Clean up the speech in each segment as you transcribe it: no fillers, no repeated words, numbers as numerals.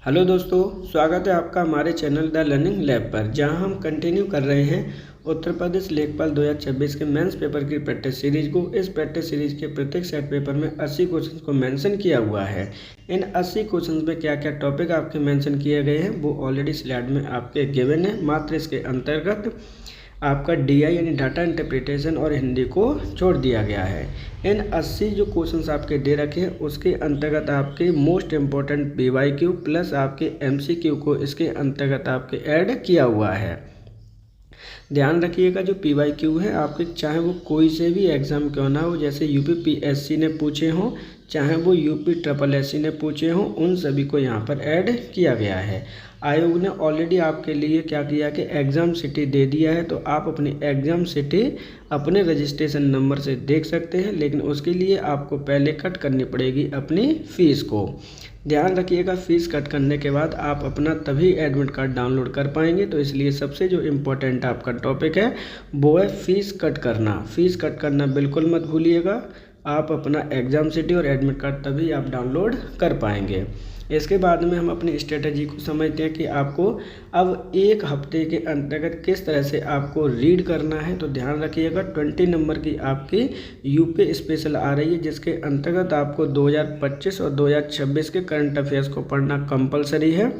Hello दोस्तों, स्वागत है आपका हमारे चैनल द लर्निंग लैब पर, जहां हम कंटिन्यू कर रहे हैं उत्तर प्रदेश लेखपाल 2026 के मेंस पेपर की प्रैक्टिस सीरीज को। इस प्रैक्टिस सीरीज के प्रत्येक सेट पेपर में 80 क्वेश्चंस को मेंशन किया हुआ है। इन 80 क्वेश्चंस में क्या क्या टॉपिक आपके मेंशन किए गए हैं वो ऑलरेडी स्लाइड में आपके गिवन है। मात्र इसके अंतर्गत आपका डीआई यानी डाटा इंटरप्रिटेशन और हिंदी को छोड़ दिया गया है। इन 80 जो क्वेश्चंस आपके दे रखे हैं उसके अंतर्गत आपके मोस्ट इम्पोर्टेंट पीवाईक्यू प्लस आपके एमसीक्यू को इसके अंतर्गत आपके ऐड किया हुआ है। ध्यान रखिएगा, जो पीवाईक्यू है आपके चाहे वो कोई से भी एग्ज़ाम क्यों ना हो, जैसे यूपी पीएससी ने पूछे हों चाहे वो यूपी ट्रिपल एससी ने पूछे हों, उन सभी को यहाँ पर ऐड किया गया है। आयोग ने ऑलरेडी आपके लिए क्या किया कि एग्ज़ाम सिटी दे दिया है, तो आप अपनी एग्ज़ाम सिटी अपने रजिस्ट्रेशन नंबर से देख सकते हैं, लेकिन उसके लिए आपको पहले कट करनी पड़ेगी अपनी फ़ीस को। ध्यान रखिएगा, फ़ीस कट करने के बाद आप अपना तभी एडमिट कार्ड डाउनलोड कर पाएंगे। तो इसलिए सबसे जो इम्पोर्टेंट आपका टॉपिक है वो है फ़ीस कट करना। फ़ीस कट करना बिल्कुल मत भूलिएगा। आप अपना एग्ज़ाम सिटी और एडमिट कार्ड तभी आप डाउनलोड कर पाएंगे। इसके बाद में हम अपनी स्ट्रेटजी को समझते हैं कि आपको अब एक हफ्ते के अंतर्गत किस तरह से आपको रीड करना है। तो ध्यान रखिएगा, 20 नंबर की आपकी यूपी स्पेशल आ रही है, जिसके अंतर्गत आपको 2025 और 2026 के करंट अफेयर्स को पढ़ना कंपलसरी है।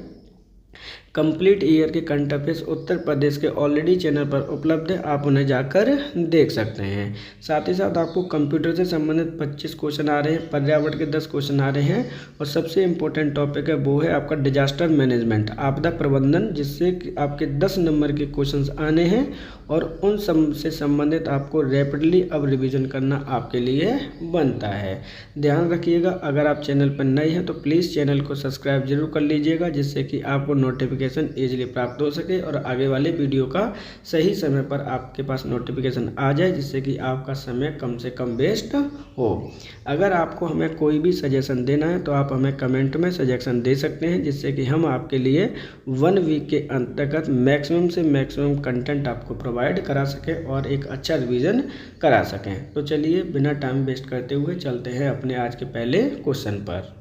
कंप्लीट ईयर के करंट अफेयर्स उत्तर प्रदेश के ऑलरेडी चैनल पर उपलब्ध है, आप उन्हें जाकर देख सकते हैं। साथ ही साथ आपको कंप्यूटर से संबंधित 25 क्वेश्चन आ रहे हैं, पर्यावरण के 10 क्वेश्चन आ रहे हैं, और सबसे इम्पोर्टेंट टॉपिक है वो है आपका डिजास्टर मैनेजमेंट, आपदा प्रबंधन, जिससे आपके 10 नंबर के क्वेश्चन आने हैं और उन सब से संबंधित आपको रैपिडली अब रिविज़न करना आपके लिए बनता है। ध्यान रखिएगा, अगर आप चैनल पर नए हैं तो प्लीज़ चैनल को सब्सक्राइब जरूर कर लीजिएगा, जिससे कि आपको नोटिफिकेशन ईजिली प्राप्त हो सके और आगे वाले वीडियो का सही समय पर आपके पास नोटिफिकेशन आ जाए, जिससे कि आपका समय कम से कम वेस्ट हो। अगर आपको हमें कोई भी सजेशन देना है तो आप हमें कमेंट में सजेशन दे सकते हैं, जिससे कि हम आपके लिए 1 वीक के अंतर्गत मैक्सिमम से मैक्सिमम कंटेंट आपको प्रोवाइड करा सकें और एक अच्छा रिवीजन करा सकें। तो चलिए बिना टाइम वेस्ट करते हुए चलते हैं अपने आज के पहले क्वेश्चन पर।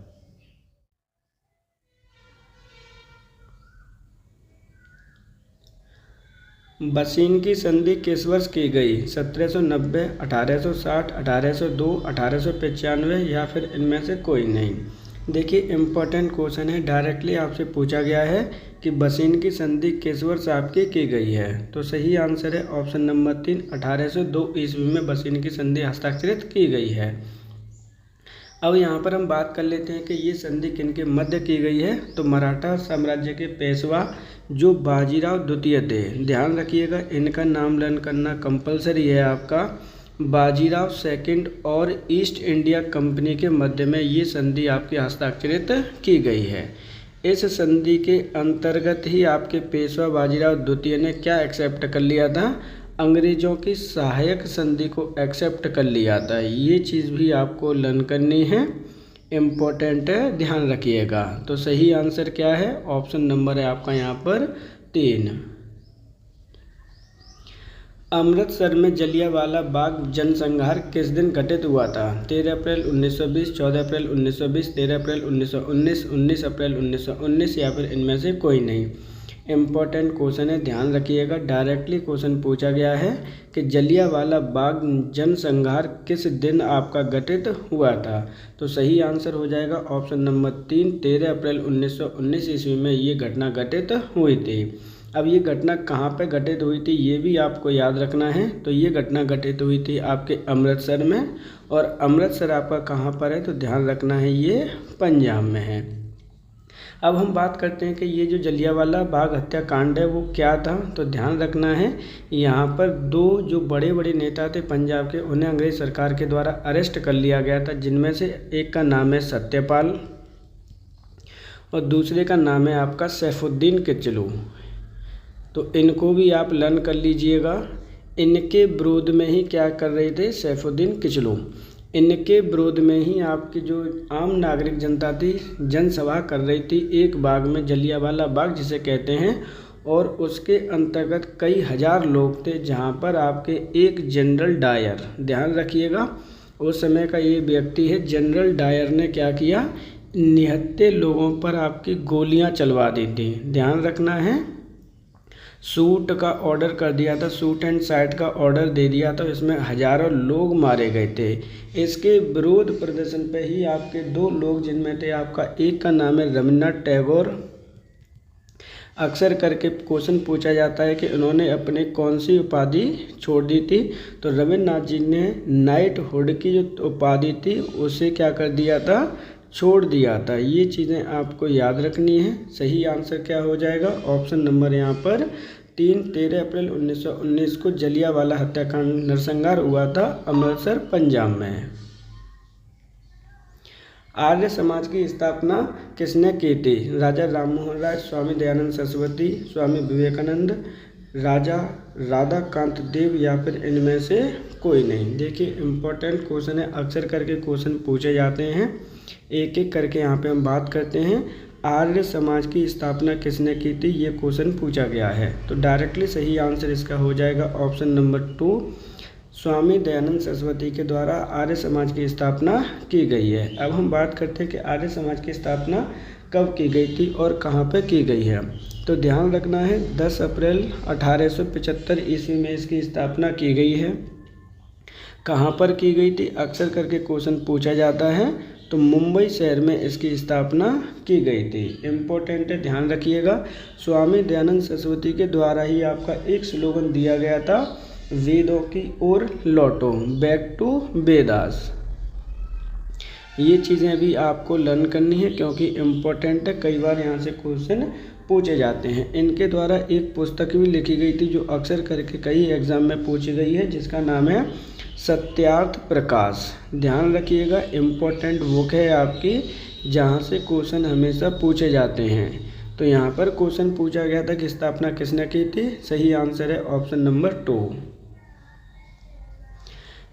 बसीन की संधि किस वर्ष की गई? 1790, 1860, 1802, 1895 या फिर इनमें से कोई नहीं। देखिए, इम्पोर्टेंट क्वेश्चन है, डायरेक्टली आपसे पूछा गया है कि बसीन की संधि किस वर्ष आपकी की गई है। तो सही आंसर है ऑप्शन नंबर 3, 1802 ईस्वी में बसीन की संधि हस्ताक्षरित की गई है। अब यहाँ पर हम बात कर लेते हैं कि ये संधि किनके मध्य की गई है। तो मराठा साम्राज्य के पेशवा जो बाजीराव द्वितीय थे, ध्यान रखिएगा इनका नाम लर्न करना कंपलसरी है आपका। बाजीराव सेकंड और ईस्ट इंडिया कंपनी के मध्य में ये संधि आपकी हस्ताक्षरित की गई है। इस संधि के अंतर्गत ही आपके पेशवा बाजीराव द्वितीय ने क्या एक्सेप्ट कर लिया था? अंग्रेजों की सहायक संधि को एक्सेप्ट कर लिया था। ये चीज़ भी आपको लर्न करनी है, इम्पोर्टेंट है, ध्यान रखिएगा। तो सही आंसर क्या है? ऑप्शन नंबर है आपका यहाँ पर 3। अमृतसर में जलियांवाला बाग जनसंहार किस दिन घटित हुआ था? 13 अप्रैल 1920, 14 अप्रैल 1920, 13 अप्रैल 1919, 19 अप्रैल 1919 या फिर इनमें से कोई नहीं। इम्पोर्टेंट क्वेश्चन है, ध्यान रखिएगा, डायरेक्टली क्वेश्चन पूछा गया है कि जलियांवाला बाग जनसंहार किस दिन आपका घटित हुआ था। तो सही आंसर हो जाएगा ऑप्शन नंबर 3, 13 अप्रैल 1919 ईस्वी में ये घटना घटित हुई थी। अब ये घटना कहाँ पे घटित हुई थी ये भी आपको याद रखना है। तो ये घटना घटित हुई थी आपके अमृतसर में, और अमृतसर आपका कहाँ पर है? तो ध्यान रखना है ये पंजाब में है। अब हम बात करते हैं कि ये जो जलियांवाला बाग हत्याकांड है वो क्या था। तो ध्यान रखना है, यहाँ पर 2 जो बड़े बड़े नेता थे पंजाब के, उन्हें अंग्रेज सरकार के द्वारा अरेस्ट कर लिया गया था, जिनमें से एक का नाम है सत्यपाल और दूसरे का नाम है आपका सैफुद्दीन किचलू। तो इनको भी आप लर्न कर लीजिएगा। इनके विरोध में ही क्या कर रहे थे सैफुद्दीन किचलू? इनके विरोध में ही आपकी जो आम नागरिक जनता थी जनसभा कर रही थी एक बाग में, जलियांवाला बाग जिसे कहते हैं, और उसके अंतर्गत कई हजार लोग थे, जहां पर आपके एक जनरल डायर, ध्यान रखिएगा उस समय का ये व्यक्ति है, जनरल डायर ने क्या किया, निहत्थे लोगों पर आपकी गोलियां चलवा दी थी। ध्यान रखना है। शूट का ऑर्डर कर दिया था, शूट एंड साइट का ऑर्डर दे दिया था, इसमें हजारों लोग मारे गए थे। इसके विरोध प्रदर्शन पे ही आपके 2 लोग, जिनमें थे आपका एक का नाम है रविन्द्रनाथ टैगोर। अक्सर करके क्वेश्चन पूछा जाता है कि उन्होंने अपने कौन सी उपाधि छोड़ दी थी, तो रविन्द्रनाथ जी ने नाइटहुड की जो उपाधि थी उसे क्या कर दिया था, छोड़ दिया था। ये चीज़ें आपको याद रखनी है। सही आंसर क्या हो जाएगा, ऑप्शन नंबर यहाँ पर 3। 13 अप्रैल 1919 को जलियांवाला हत्याकांड नरसंहार हुआ था अमृतसर पंजाब में। आर्य समाज की स्थापना किसने की थी, राजा राममोहन राय, स्वामी दयानंद सरस्वती, स्वामी विवेकानंद, राजा राधाकांत देव या फिर इनमें से कोई नहीं। देखिए इम्पोर्टेंट क्वेश्चन है, अक्सर करके क्वेश्चन पूछे जाते हैं। एक एक करके यहाँ पे हम बात करते हैं। आर्य समाज की स्थापना किसने की थी, ये क्वेश्चन पूछा गया है। तो डायरेक्टली सही आंसर इसका हो जाएगा ऑप्शन नंबर 2, स्वामी दयानंद सरस्वती के द्वारा आर्य समाज की स्थापना की गई है। अब हम बात करते हैं कि आर्य समाज की स्थापना कब की गई थी और कहाँ पर की गई है। तो ध्यान रखना है 10 अप्रैल 1875 ईस्वी में इसकी स्थापना की गई है। कहाँ पर की गई थी, अक्सर करके क्वेश्चन पूछा जाता है, तो मुंबई शहर में इसकी स्थापना की गई थी। इम्पोर्टेंट है, ध्यान रखिएगा। स्वामी दयानंद सरस्वती के द्वारा ही आपका एक स्लोगन दिया गया था, वेदों की ओर लौटो, बैक टू वेदास। ये चीज़ें भी आपको लर्न करनी है क्योंकि इम्पोर्टेंट है, कई बार यहाँ से क्वेश्चन पूछे जाते हैं। इनके द्वारा एक पुस्तक भी लिखी गई थी जो अक्सर करके कई एग्जाम में पूछी गई है, जिसका नाम है सत्यार्थ प्रकाश। ध्यान रखिएगा, इम्पोर्टेंट बुक है आपकी, जहाँ से क्वेश्चन हमेशा पूछे जाते हैं। तो यहाँ पर क्वेश्चन पूछा गया था कि स्थापना किसने की थी, सही आंसर है ऑप्शन नंबर 2।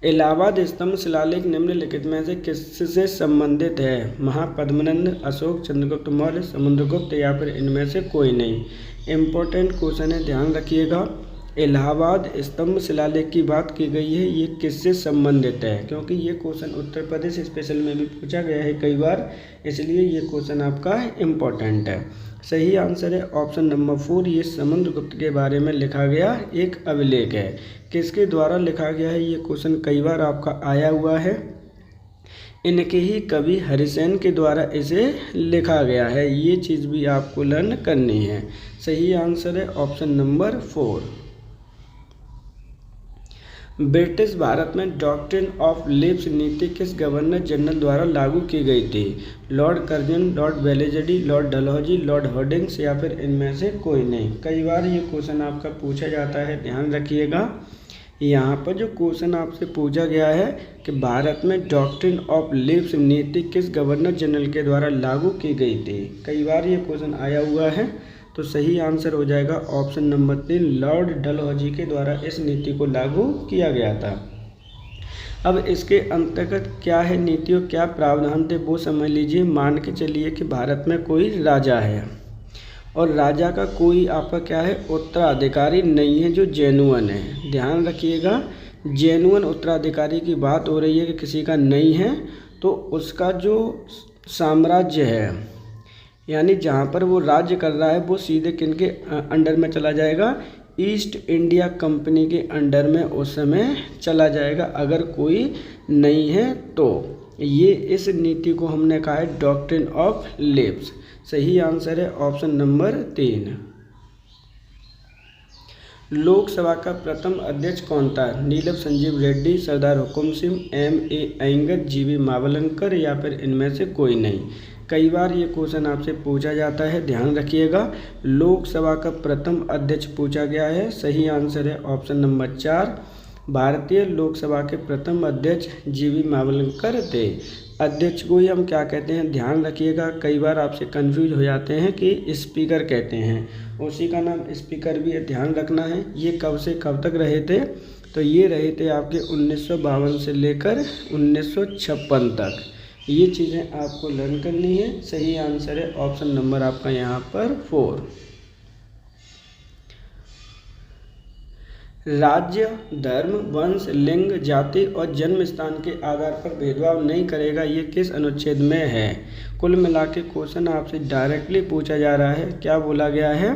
इलाहाबाद स्तंभ शिलालेख निम्नलिखित में से किससे संबंधित है, महापद्मनंद, अशोक, चंद्रगुप्त मौर्य, समुद्रगुप्त या फिर इनमें से कोई नहीं। इम्पोर्टेंट क्वेश्चन है, ध्यान रखिएगा। इलाहाबाद स्तंभ शिलालेख की बात की गई है, ये किससे संबंधित है, क्योंकि ये क्वेश्चन उत्तर प्रदेश स्पेशल में भी पूछा गया है कई बार, इसलिए ये क्वेश्चन आपका इम्पोर्टेंट है। सही आंसर है ऑप्शन नंबर 4, ये समुद्रगुप्त के बारे में लिखा गया एक अभिलेख है। किसके द्वारा लिखा गया है, ये क्वेश्चन कई बार आपका आया हुआ है। इनके ही कवि हरिसेन के द्वारा इसे लिखा गया है। ये चीज़ भी आपको लर्न करनी है। सही आंसर है ऑप्शन नंबर 4। ब्रिटिश भारत में डॉक्ट्रिन ऑफ लिव्स नीति किस गवर्नर जनरल द्वारा लागू की गई थी, Lord Curzon, Lord Wellesley, Lord Dalhousie, Lord Hardinge या फिर इनमें से कोई नहीं। कई बार ये क्वेश्चन आपका पूछा जाता है, ध्यान रखिएगा। यहाँ पर जो क्वेश्चन आपसे पूछा गया है कि भारत में डॉक्ट्रिन ऑफ लिव्स नीति किस गवर्नर जनरल के द्वारा लागू की गई थी, कई बार ये क्वेश्चन आया हुआ है। तो सही आंसर हो जाएगा ऑप्शन नंबर 3, लॉर्ड डलहौजी के द्वारा इस नीति को लागू किया गया था। अब इसके अंतर्गत क्या है नीति और क्या प्रावधान थे वो समझ लीजिए। मान के चलिए कि भारत में कोई राजा है और राजा का कोई आपका क्या है, उत्तराधिकारी नहीं है जो जेन्युइन है। ध्यान रखिएगा, जेन्युइन उत्तराधिकारी की बात हो रही है कि किसी का नहीं है, तो उसका जो साम्राज्य है यानी जहाँ पर वो राज्य कर रहा है वो सीधे किनके अंडर में चला जाएगा, ईस्ट इंडिया कंपनी के अंडर में उस समय चला जाएगा अगर कोई नहीं है तो। ये इस नीति को हमने कहा है डॉक्ट्रिन ऑफ लिव्स। सही आंसर है ऑप्शन नंबर 3। लोकसभा का प्रथम अध्यक्ष कौन था, नीलम संजीव रेड्डी, सरदार हुकुम सिंह, M.A. अयंगर, G.V. मावलंकर या फिर इनमें से कोई नहीं। कई बार ये क्वेश्चन आपसे पूछा जाता है, ध्यान रखिएगा। लोकसभा का प्रथम अध्यक्ष पूछा गया है, सही आंसर है ऑप्शन नंबर 4। भारतीय लोकसभा के प्रथम अध्यक्ष G.V. मावलंकर थे। अध्यक्ष को ही हम क्या कहते हैं, ध्यान रखिएगा। कई बार आपसे कंफ्यूज हो जाते हैं कि स्पीकर कहते हैं, उसी का नाम स्पीकर भी है, ध्यान रखना है। ये कब से कब तक रहे थे, तो ये रहे थे आपके 1952 से लेकर 1956 तक। ये चीज़ें आपको लर्न करनी है। सही आंसर है ऑप्शन नंबर आपका यहाँ पर 4। राज्य, धर्म, वंश, लिंग, जाति और जन्म स्थान के आधार पर भेदभाव नहीं करेगा, ये किस अनुच्छेद में है। कुल मिला के क्वेश्चन आपसे डायरेक्टली पूछा जा रहा है। क्या बोला गया है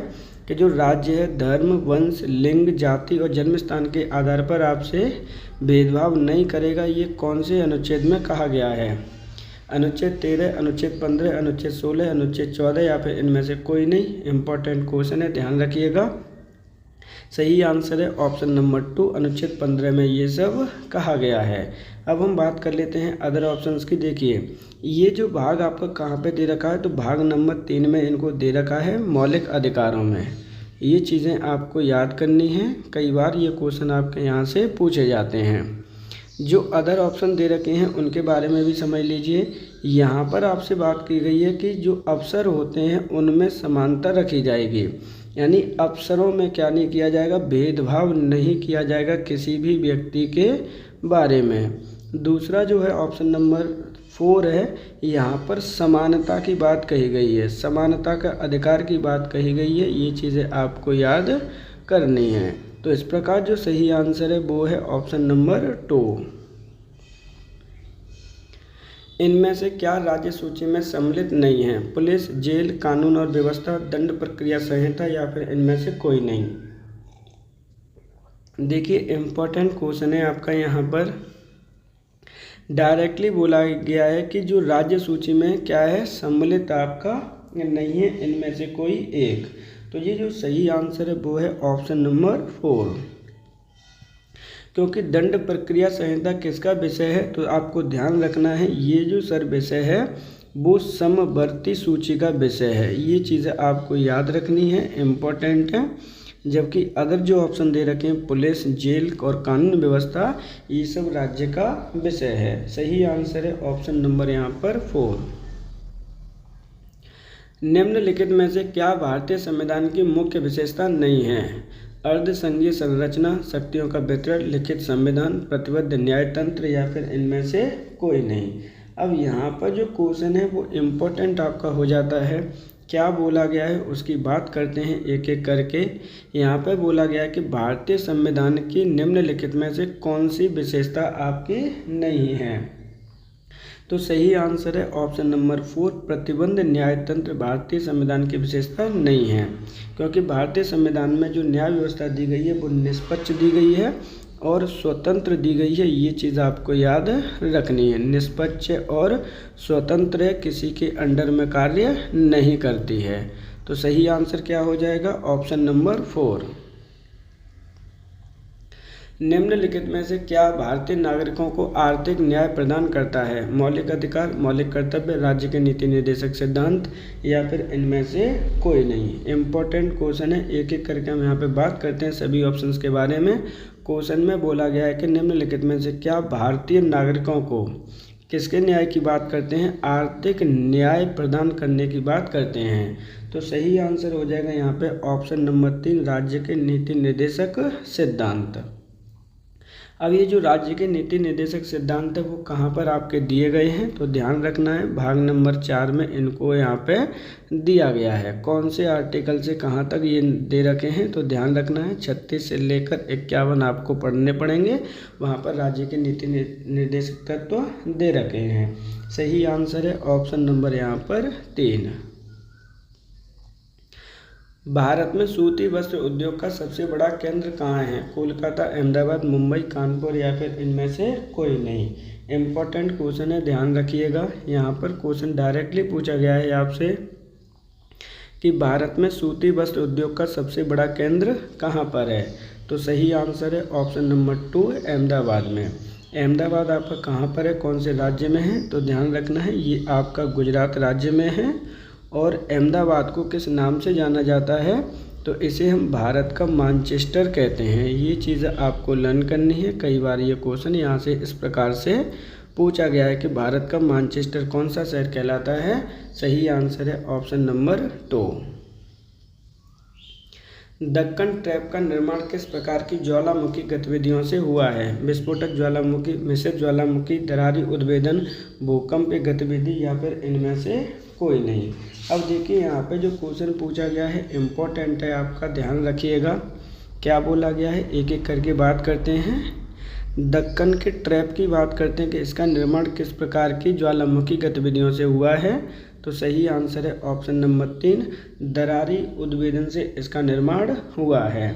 कि जो राज्य है धर्म, वंश, लिंग, जाति और जन्म स्थान के आधार पर आपसे भेदभाव नहीं करेगा। ये कौन से अनुच्छेद में कहा गया है? अनुच्छेद 13, अनुच्छेद 15, अनुच्छेद 16, अनुच्छेद 14 या फिर इनमें से कोई नहीं। इम्पोर्टेंट क्वेश्चन है, ध्यान रखिएगा। सही आंसर है ऑप्शन नंबर 2, अनुच्छेद 15 में ये सब कहा गया है। अब हम बात कर लेते हैं अदर ऑप्शंस की। देखिए ये जो भाग आपका कहाँ पे दे रखा है, तो भाग नंबर 3 में इनको दे रखा है मौलिक अधिकारों में। ये चीज़ें आपको याद करनी है, कई बार ये क्वेश्चन आपके यहाँ से पूछे जाते हैं। जो अदर ऑप्शन दे रखे हैं उनके बारे में भी समझ लीजिए। यहाँ पर आपसे बात की गई है कि जो अवसर होते हैं उनमें समानता रखी जाएगी, यानी अवसरों में क्या नहीं किया जाएगा, भेदभाव नहीं किया जाएगा किसी भी व्यक्ति के बारे में। दूसरा जो है ऑप्शन नंबर 4 है, यहाँ पर समानता की बात कही गई है, समानता का अधिकार की बात कही गई है। ये चीज़ें आपको याद करनी है। तो इस प्रकार जो सही आंसर है वो है ऑप्शन नंबर 2। इनमें से क्या राज्य सूची में सम्मिलित नहीं है? पुलिस, जेल, कानून और व्यवस्था, दंड प्रक्रिया संहिता या फिर इनमें से कोई नहीं। देखिए इम्पोर्टेंट क्वेश्चन है आपका, यहाँ पर डायरेक्टली बोला गया है कि जो राज्य सूची में क्या है, सम्मिलित आपका नहीं है इनमें से कोई एक। तो ये जो सही आंसर है वो है ऑप्शन नंबर 4। क्योंकि दंड प्रक्रिया संहिता किसका विषय है, तो आपको ध्यान रखना है ये जो सर विषय है वो समवर्ती सूची का विषय है। ये चीज़ें आपको याद रखनी है, इम्पोर्टेंट है। जबकि अदर जो ऑप्शन दे रखे हैं पुलिस, जेल और कानून व्यवस्था, ये सब राज्य का विषय है। सही आंसर है ऑप्शन नंबर यहाँ पर 4। निम्नलिखित में से क्या भारतीय संविधान की मुख्य विशेषता नहीं है? अर्धसंघीय संरचना, शक्तियों का वितरण, लिखित संविधान, प्रतिबद्ध न्यायतंत्र या फिर इनमें से कोई नहीं। अब यहाँ पर जो क्वेश्चन है वो इम्पोर्टेंट आपका हो जाता है। क्या बोला गया है उसकी बात करते हैं एक एक करके। यहाँ पर बोला गया है कि भारतीय संविधान की निम्नलिखित में से कौन सी विशेषता आपकी नहीं है? तो सही आंसर है ऑप्शन नंबर 4, प्रतिबंध न्यायतंत्र भारतीय संविधान की विशेषता नहीं है। क्योंकि भारतीय संविधान में जो न्याय व्यवस्था दी गई है वो निष्पक्ष दी गई है और स्वतंत्र दी गई है। ये चीज़ आपको याद रखनी है, निष्पक्ष और स्वतंत्र है, किसी के अंडर में कार्य नहीं करती है। तो सही आंसर क्या हो जाएगा? Option number 4। निम्नलिखित में से क्या भारतीय नागरिकों को आर्थिक न्याय प्रदान करता है? मौलिक अधिकार, मौलिक कर्तव्य, राज्य के नीति निर्देशक सिद्धांत या फिर इनमें से कोई नहीं। इम्पोर्टेंट क्वेश्चन है, एक एक करके हम यहाँ पे बात करते हैं सभी ऑप्शंस के बारे में। क्वेश्चन में बोला गया है कि निम्नलिखित में से क्या भारतीय नागरिकों को किसके न्याय की बात करते हैं? आर्थिक न्याय प्रदान करने की बात करते हैं। तो सही आंसर हो जाएगा यहाँ पे ऑप्शन नंबर 3, राज्य के नीति निर्देशक सिद्धांत। अब ये जो राज्य के नीति निर्देशक सिद्धांत है वो कहाँ पर आपके दिए गए हैं, तो ध्यान रखना है भाग नंबर 4 में इनको यहाँ पे दिया गया है। कौन से आर्टिकल से कहाँ तक ये दे रखे हैं, तो ध्यान रखना है 36 से लेकर 51 आपको पढ़ने पड़ेंगे। वहाँ पर राज्य के नीति निर्देशक तत्व दे रखे हैं। सही आंसर है ऑप्शन नंबर यहाँ पर 3। भारत में सूती वस्त्र उद्योग का सबसे बड़ा केंद्र कहाँ है? कोलकाता, अहमदाबाद, मुंबई, कानपुर या फिर इनमें से कोई नहीं। इम्पोर्टेंट क्वेश्चन है, ध्यान रखिएगा। यहाँ पर क्वेश्चन डायरेक्टली पूछा गया है आपसे कि भारत में सूती वस्त्र उद्योग का सबसे बड़ा केंद्र कहाँ पर है? तो सही आंसर है ऑप्शन नंबर 2, अहमदाबाद में। अहमदाबाद आपका कहाँ पर है, कौन से राज्य में है? तो ध्यान रखना है ये आपका गुजरात राज्य में है। और अहमदाबाद को किस नाम से जाना जाता है, तो इसे हम भारत का मैनचेस्टर कहते हैं। ये चीज़ आपको लर्न करनी है। कई बार ये क्वेश्चन यहाँ से इस प्रकार से पूछा गया है कि भारत का मैनचेस्टर कौन सा शहर कहलाता है? सही आंसर है ऑप्शन नंबर 2। दक्कन ट्रैप का निर्माण किस प्रकार की ज्वालामुखी गतिविधियों से हुआ है? विस्फोटक ज्वालामुखी, मिश्रित ज्वालामुखी, दरारी उद्भेदन, भूकंपीय गतिविधि या फिर इनमें से कोई नहीं। अब देखिए यहाँ पे जो क्वेश्चन पूछा गया है इम्पोर्टेंट है, आपका ध्यान रखिएगा। क्या बोला गया है एक एक करके बात करते हैं। दक्कन के ट्रैप की बात करते हैं कि इसका निर्माण किस प्रकार की ज्वालामुखी गतिविधियों से हुआ है। तो सही आंसर है ऑप्शन नंबर 3, दरारी उद्वेलन से इसका निर्माण हुआ है।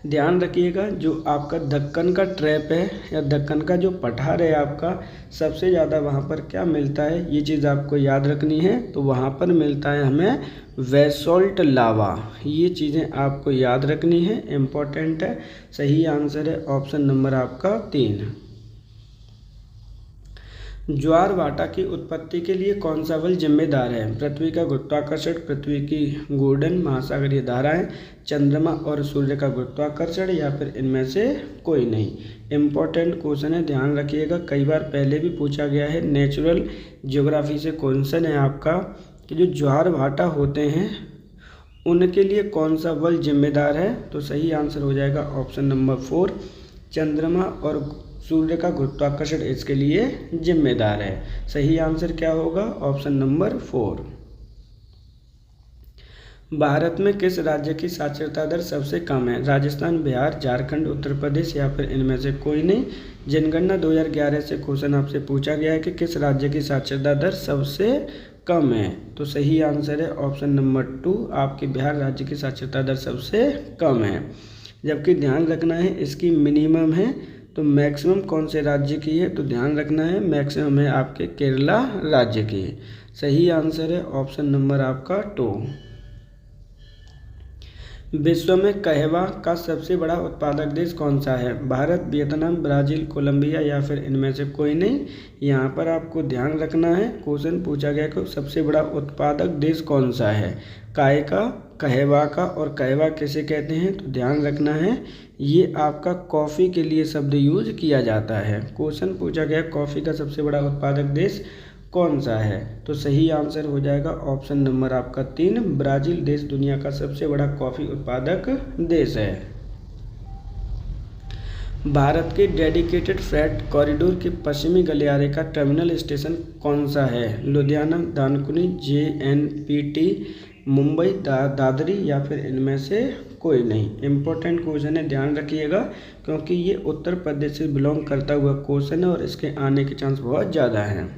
ध्यान रखिएगा, जो आपका दक्कन का ट्रैप है या दक्कन का जो पठार है आपका, सबसे ज़्यादा वहाँ पर क्या मिलता है, ये चीज़ आपको याद रखनी है। तो वहाँ पर मिलता है हमें बेसोल्ट लावा। ये चीज़ें आपको याद रखनी है, इम्पोर्टेंट है। सही आंसर है ऑप्शन नंबर आपका 3। ज्वार भाटा की उत्पत्ति के लिए कौन सा बल जिम्मेदार है? पृथ्वी का गुरुत्वाकर्षण, पृथ्वी की घूर्णन, महासागरीय धाराएं, चंद्रमा और सूर्य का गुरुत्वाकर्षण, या फिर इनमें से कोई नहीं। इम्पोर्टेंट क्वेश्चन है, ध्यान रखिएगा। कई बार पहले भी पूछा गया है। नेचुरल ज्योग्राफी से क्वेश्चन है आपका कि जो ज्वार भाटा होते हैं उनके लिए कौन सा बल जिम्मेदार है? तो सही आंसर हो जाएगा ऑप्शन नंबर 4, चंद्रमा और सूर्य का गुरुत्वाकर्षण इसके लिए जिम्मेदार है। सही आंसर क्या होगा? Option number 4। भारत में किस राज्य की साक्षरता दर सबसे कम है? राजस्थान, बिहार, झारखंड, उत्तर प्रदेश, या फिर इनमें से कोई नहीं। जनगणना 2011 से क्वेश्चन आपसे पूछा गया है कि किस राज्य की साक्षरता दर सबसे कम है? तो सही आंसर है ऑप्शन नंबर 2, आपके बिहार राज्य की साक्षरता दर सबसे कम है। जबकि ध्यान रखना है इसकी मिनिमम है, तो मैक्सिमम कौन से राज्य की है? तो ध्यान रखना है मैक्सिमम है आपके केरला राज्य की। सही आंसर है ऑप्शन नंबर आपका 2। विश्व में कहवा का सबसे बड़ा उत्पादक देश कौन सा है? भारत, वियतनाम, ब्राज़ील, कोलंबिया, या फिर इनमें से कोई नहीं। यहाँ पर आपको ध्यान रखना है, क्वेश्चन पूछा गया कि सबसे बड़ा उत्पादक देश कौन सा है, काय का, कहवा का, और कहवा किसे कहते हैं? तो ध्यान रखना है ये आपका कॉफ़ी के लिए शब्द यूज किया जाता है। क्वेश्चन पूछा गया कॉफ़ी का सबसे बड़ा उत्पादक देश कौन सा है? तो सही आंसर हो जाएगा ऑप्शन नंबर आपका 3, ब्राज़ील देश दुनिया का सबसे बड़ा कॉफ़ी उत्पादक देश है। भारत के डेडिकेटेड फ्रेट कॉरिडोर के पश्चिमी गलियारे का टर्मिनल स्टेशन कौन सा है? लुधियाना, दानकुनी, JNPT, मुंबई, दादरी, या फिर इनमें से कोई नहीं। इम्पोर्टेंट क्वेश्चन है, ध्यान रखिएगा, क्योंकि ये उत्तर प्रदेश से बिलोंग करता हुआ क्वेश्चन है और इसके आने के चांस बहुत ज़्यादा हैं।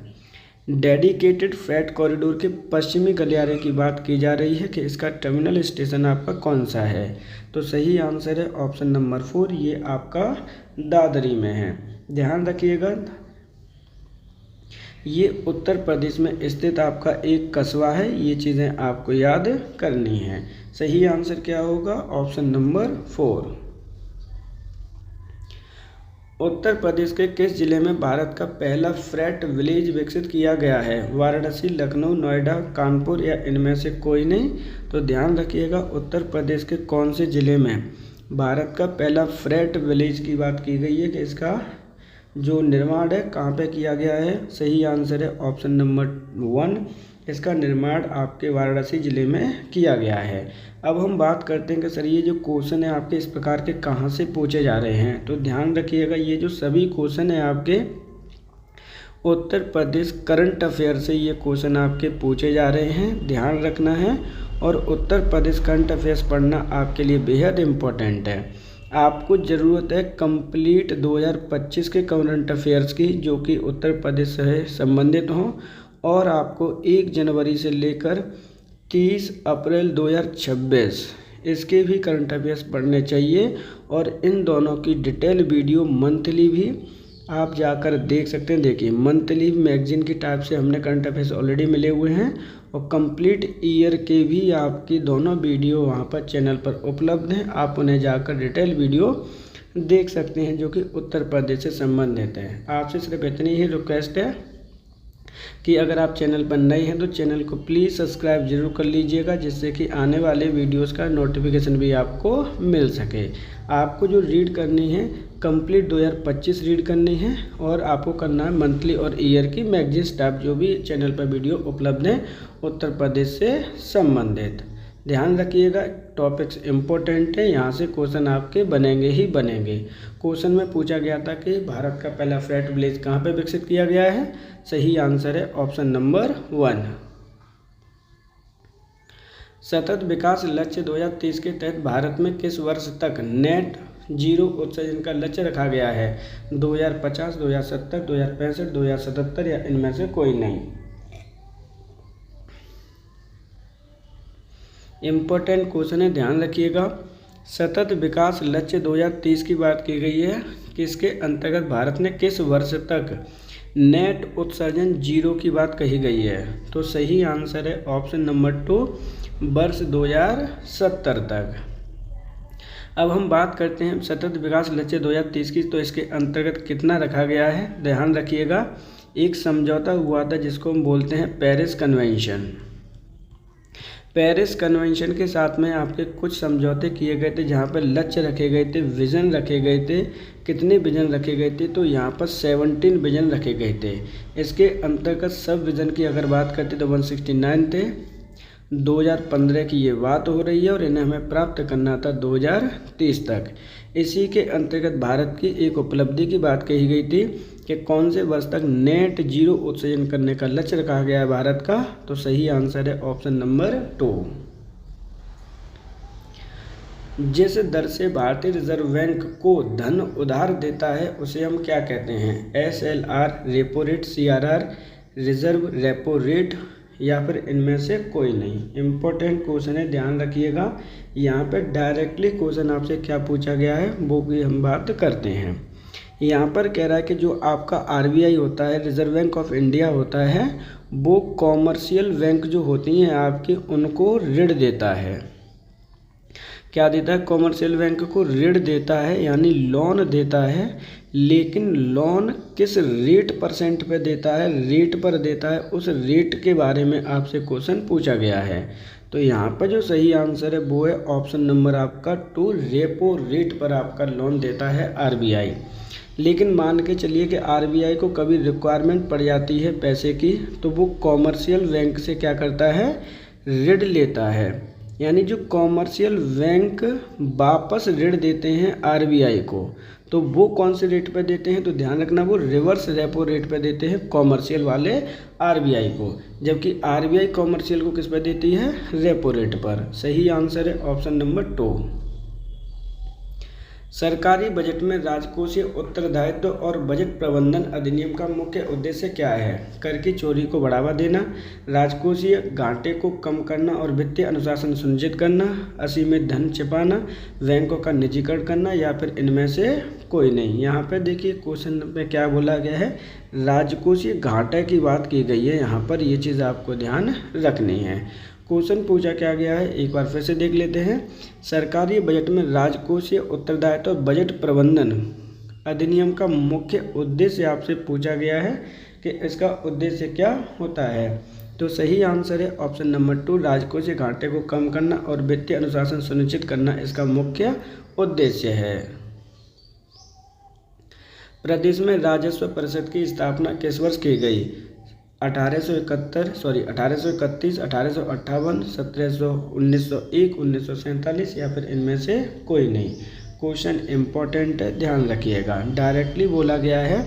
डेडिकेटेड फ्रेट कॉरिडोर के पश्चिमी गलियारे की बात की जा रही है कि इसका टर्मिनल स्टेशन आपका कौन सा है? तो सही आंसर है ऑप्शन नंबर 4, ये आपका दादरी में है। ध्यान रखिएगा, ये उत्तर प्रदेश में स्थित आपका एक कस्बा है, ये चीज़ें आपको याद करनी है। सही आंसर क्या होगा? Option number 4। उत्तर प्रदेश के किस जिले में भारत का पहला फ्रेट विलेज विकसित किया गया है? वाराणसी, लखनऊ, नोएडा, कानपुर, या इनमें से कोई नहीं। तो ध्यान रखिएगा, उत्तर प्रदेश के कौन से ज़िले में भारत का पहला फ्रेट विलेज की बात की गई है कि इसका जो निर्माण है कहाँ पे किया गया है? सही आंसर है ऑप्शन नंबर 1, इसका निर्माण आपके वाराणसी ज़िले में किया गया है। अब हम बात करते हैं कि सर ये जो क्वेश्चन है आपके इस प्रकार के कहाँ से पूछे जा रहे हैं? तो ध्यान रखिएगा, ये जो सभी क्वेश्चन है आपके उत्तर प्रदेश करंट अफेयर से ये क्वेश्चन आपके पूछे जा रहे हैं, ध्यान रखना है। और उत्तर प्रदेश करंट अफेयर्स पढ़ना आपके लिए बेहद इम्पोर्टेंट है। आपको ज़रूरत है कंप्लीट 2025 के करंट अफेयर्स की, जो कि उत्तर प्रदेश से संबंधित हों, और आपको 1 जनवरी से लेकर 30 अप्रैल 2026 इसके भी करंट अफेयर्स पढ़ने चाहिए। और इन दोनों की डिटेल वीडियो मंथली भी आप जाकर देख सकते हैं। देखिए, मंथली मैगजीन की टाइप से हमने करंट अफेयर्स ऑलरेडी मिले हुए हैं, और कंप्लीट ईयर के भी आपकी दोनों वीडियो वहां पर चैनल पर उपलब्ध हैं। आप उन्हें जाकर डिटेल वीडियो देख सकते हैं जो कि उत्तर प्रदेश से संबंधित है। आपसे सिर्फ इतनी ही रिक्वेस्ट है कि अगर आप चैनल पर नए हैं तो चैनल को प्लीज़ सब्सक्राइब जरूर कर लीजिएगा, जिससे कि आने वाले वीडियोस का नोटिफिकेशन भी आपको मिल सके। आपको जो रीड करनी है कंप्लीट 2025 रीड करनी है, और आपको करना है मंथली और ईयर की मैगजीन स्टाफ जो भी चैनल पर वीडियो उपलब्ध है उत्तर प्रदेश से संबंधित। ध्यान रखिएगा, टॉपिक्स इम्पोर्टेंट है, यहाँ से क्वेश्चन आपके बनेंगे ही बनेंगे। क्वेश्चन में पूछा गया था कि भारत का पहला फ्रेट विलेज कहाँ पे विकसित किया गया है? सही आंसर है ऑप्शन नंबर 1। सतत विकास लक्ष्य 2030 के तहत भारत में किस वर्ष तक नेट जीरो उत्सर्जन का लक्ष्य रखा गया है? 2050, 2070, 2065, 2077, या इनमें से कोई नहीं। इम्पोर्टेंट क्वेश्चन है, ध्यान रखिएगा। सतत विकास लक्ष्य 2030 की बात की गई है, किसके अंतर्गत भारत ने किस वर्ष तक नेट उत्सर्जन जीरो की बात कही गई है। तो सही आंसर है ऑप्शन नंबर 2, वर्ष 2070 तक। अब हम बात करते हैं सतत विकास लक्ष्य 2030 की, तो इसके अंतर्गत कितना रखा गया है। ध्यान रखिएगा, एक समझौता हुआ था जिसको हम बोलते हैं पेरिस कन्वेंशन। पेरिस कन्वेंशन के साथ में आपके कुछ समझौते किए गए थे, जहाँ पर लक्ष्य रखे गए थे, विज़न रखे गए थे। कितने विज़न रखे गए थे, तो यहाँ पर 17 विज़न रखे गए थे। इसके अंतर्गत सब विज़न की अगर बात करते तो 169 थे। 2015 की ये बात हो रही है और इन्हें हमें प्राप्त करना था 2030 तक। इसी के अंतर्गत भारत की एक उपलब्धि की बात कही गई थी कि कौन से वर्ष तक नेट जीरो उत्सर्जन करने का लक्ष्य रखा गया है भारत का। तो सही आंसर है ऑप्शन नंबर 2। जिस दर से भारतीय रिजर्व बैंक को धन उधार देता है उसे हम क्या कहते हैं। SLR, repo rate, CRR, reserve repo rate, या फिर इनमें से कोई नहीं। इम्पोर्टेंट क्वेश्चन है, ध्यान रखिएगा। यहाँ पे डायरेक्टली क्वेश्चन आपसे क्या पूछा गया है वो भी हम बात करते हैं। यहाँ पर कह रहा है कि जो आपका RBI होता है, रिजर्व बैंक ऑफ इंडिया होता है, वो कॉमर्शियल बैंक जो होती हैं आपकी उनको ऋण देता है। क्या देता है, कॉमर्शियल बैंक को ऋण देता है, यानी लोन देता है। लेकिन लोन किस रेट परसेंट पे देता है, रेट पर देता है, उस रेट के बारे में आपसे क्वेश्चन पूछा गया है। तो यहाँ पर जो सही आंसर है वो है ऑप्शन नंबर आपका 2, रेपो रेट पर आपका लोन देता है RBI। लेकिन मान के चलिए कि RBI को कभी रिक्वायरमेंट पड़ जाती है पैसे की, तो वो कॉमर्शियल बैंक से क्या करता है, ऋण लेता है। यानी जो कॉमर्शियल बैंक वापस ऋण देते हैं RBI को, तो वो कौन से रेट पर देते हैं, तो ध्यान रखना वो रिवर्स रेपो रेट पर देते हैं कॉमर्शियल वाले RBI को, जबकि RBI कॉमर्शियल को किस पर देती है, रेपो रेट पर। सही आंसर है ऑप्शन नंबर 2। सरकारी बजट में राजकोषीय उत्तरदायित्व और बजट प्रबंधन अधिनियम का मुख्य उद्देश्य क्या है। कर की चोरी को बढ़ावा देना, राजकोषीय घाटे को कम करना और वित्तीय अनुशासन सुनिश्चित करना, असीमित धन छिपाना, बैंकों का निजीकरण करना, या फिर इनमें से कोई नहीं। यहाँ पर देखिए क्वेश्चन में क्या बोला गया है, राजकोषीय घाटे की बात की गई है। यहाँ पर ये चीज़ आपको ध्यान रखनी है। क्वेश्चन पूछा क्या गया है, एक बार फिर से देख लेते हैं। सरकारी बजट में राजकोषीय उत्तरदायित्व और बजट प्रबंधन अधिनियम का मुख्य उद्देश्य आपसे पूछा गया है कि इसका उद्देश्य क्या होता है। तो सही आंसर है ऑप्शन नंबर 2, राजकोषीय घाटे को कम करना और वित्तीय अनुशासन सुनिश्चित करना इसका मुख्य उद्देश्य है। प्रदेश में राजस्व परिषद की स्थापना किस वर्ष की गई। 1831, 1858, 1901, 1947, या फिर इनमें से कोई नहीं। क्वेश्चन इम्पोर्टेंट है, ध्यान रखिएगा। डायरेक्टली बोला गया है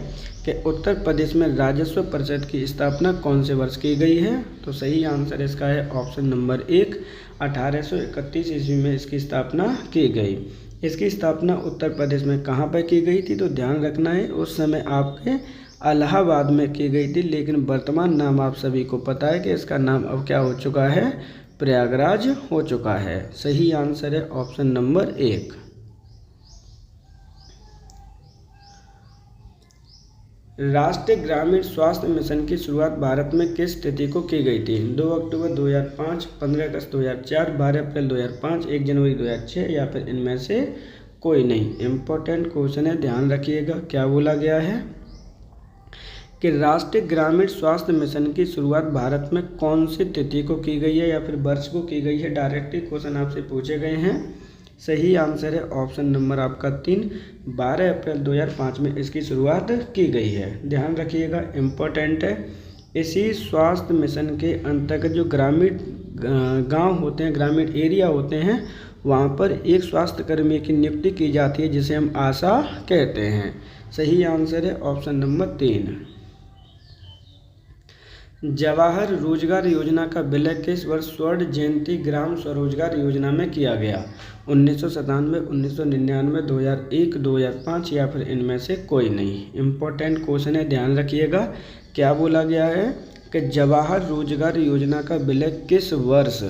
कि उत्तर प्रदेश में राजस्व परिषद की स्थापना कौन से वर्ष की गई है। तो सही आंसर इसका है ऑप्शन नंबर 1, 1831 ईस्वी में इसकी स्थापना की गई। इसकी स्थापना उत्तर प्रदेश में कहाँ पर की गई थी, तो ध्यान रखना है उस समय आपके इलाहाबाद में की गई थी। लेकिन वर्तमान नाम आप सभी को पता है कि इसका नाम अब क्या हो चुका है, प्रयागराज हो चुका है। सही आंसर है ऑप्शन नंबर 1। राष्ट्रीय ग्रामीण स्वास्थ्य मिशन की शुरुआत भारत में किस तिथि को की गई थी। 2 अक्टूबर 2005, 15 अगस्त 2004, 12 अप्रैल 2005, 1 जनवरी 2006, या फिर इनमें से कोई नहीं। इम्पोर्टेंट क्वेश्चन है, ध्यान रखिएगा। क्या बोला गया है कि राष्ट्रीय ग्रामीण स्वास्थ्य मिशन की शुरुआत भारत में कौन सी तिथि को की गई है या फिर वर्ष को की गई है। डायरेक्टली क्वेश्चन आपसे पूछे गए हैं। सही आंसर है ऑप्शन नंबर आपका 3, 12 अप्रैल 2005 में इसकी शुरुआत की गई है। ध्यान रखिएगा, इम्पोर्टेंट है। इसी स्वास्थ्य मिशन के अंतर्गत जो ग्रामीण गांव होते हैं, ग्रामीण एरिया होते हैं, वहां पर एक स्वास्थ्य कर्मी की नियुक्ति की जाती है जिसे हम आशा कहते हैं। सही आंसर है ऑप्शन नंबर 3। जवाहर रोजगार योजना का विलय किस वर्ष स्वर्ण जयंती ग्राम स्वरोजगार योजना में किया गया। 1997, 1999, 2001, 2005, या फिर इनमें से कोई नहीं। इम्पोर्टेंट क्वेश्चन है, ध्यान रखिएगा। क्या बोला गया है कि जवाहर रोजगार योजना का विलय किस वर्ष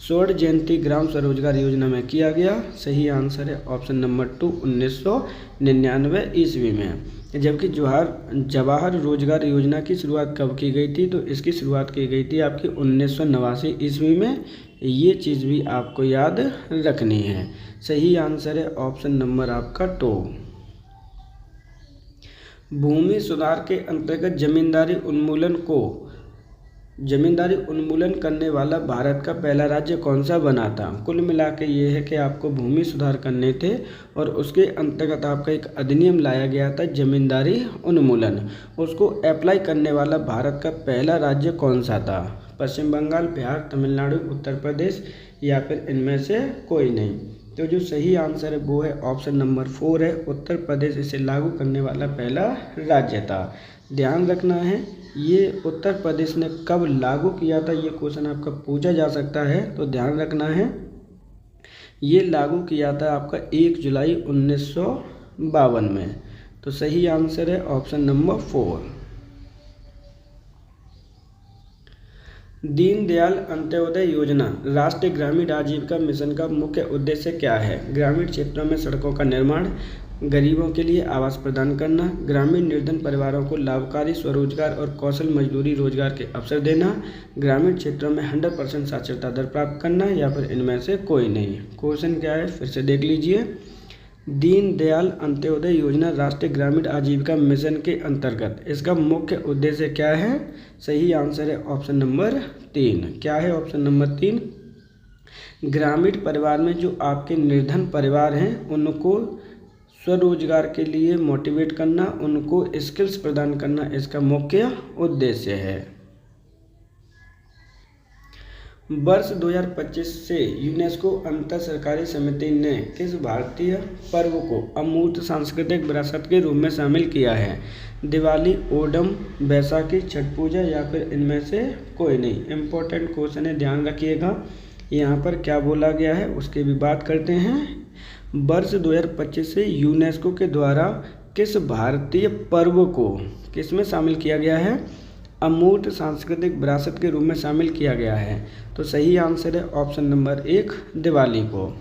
स्वर्ण जयंती ग्राम स्वरोजगार योजना में किया गया। सही आंसर है ऑप्शन नंबर 2 1999 ईस्वी में। जबकि जवाहर रोजगार योजना की शुरुआत कब की गई थी? तो इसकी शुरुआत की गई थी आपकी 1989 ईस्वी में। ये चीज़ भी आपको याद रखनी है। सही आंसर है ऑप्शन नंबर आपका 2। भूमि सुधार के अंतर्गत जमींदारी उन्मूलन करने वाला भारत का पहला राज्य कौन सा बना था? कुल मिला के ये है कि आपको भूमि सुधार करने थे और उसके अंतर्गत आपका एक अधिनियम लाया गया था जमींदारी उन्मूलन। उसको अप्लाई करने वाला भारत का पहला राज्य कौन सा था? पश्चिम बंगाल, बिहार, तमिलनाडु, उत्तर प्रदेश या फिर इनमें से कोई नहीं। तो जो सही आंसर है वो है ऑप्शन नंबर 4 है, उत्तर प्रदेश इसे लागू करने वाला पहला राज्य था। ध्यान रखना है, ये उत्तर प्रदेश ने कब लागू किया था, ये क्वेश्चन आपका पूछा जा सकता है, तो ध्यान रखना है। ये लागू किया था आपका 1 जुलाई 1952 में। तो सही आंसर है ऑप्शन नंबर 4। दीनदयाल अंत्योदय योजना राष्ट्रीय ग्रामीण आजीविका मिशन का मुख्य उद्देश्य क्या है? ग्रामीण क्षेत्रों में सड़कों का निर्माण, गरीबों के लिए आवास प्रदान करना, ग्रामीण निर्धन परिवारों को लाभकारी स्वरोजगार और कौशल मजदूरी रोजगार के अवसर देना, ग्रामीण क्षेत्रों में 100% साक्षरता दर प्राप्त करना या फिर इनमें से कोई नहीं। क्वेश्चन क्या है फिर से देख लीजिए। दीनदयाल अंत्योदय योजना राष्ट्रीय ग्रामीण आजीविका मिशन के अंतर्गत इसका मुख्य उद्देश्य क्या है? सही आंसर है ऑप्शन नंबर 3। क्या है ऑप्शन नंबर 3? ग्रामीण परिवार में जो आपके निर्धन परिवार हैं उनको स्वरोजगार के लिए मोटिवेट करना, उनको स्किल्स प्रदान करना इसका मुख्य उद्देश्य है। वर्ष 2025 से यूनेस्को अंतर सरकारी समिति ने किस भारतीय पर्व को अमूर्त सांस्कृतिक विरासत के रूप में शामिल किया है? दिवाली, ओणम, बैसाखी, छठ पूजा या फिर इनमें से कोई नहीं। इम्पोर्टेंट क्वेश्चन है, ध्यान रखिएगा। यहाँ पर क्या बोला गया है उसकी भी बात करते हैं। वर्ष 2025 से यूनेस्को के द्वारा किस भारतीय पर्व को किस में शामिल किया गया है? अमूर्त सांस्कृतिक विरासत के रूप में शामिल किया गया है। तो सही आंसर है ऑप्शन नंबर 1 दिवाली को।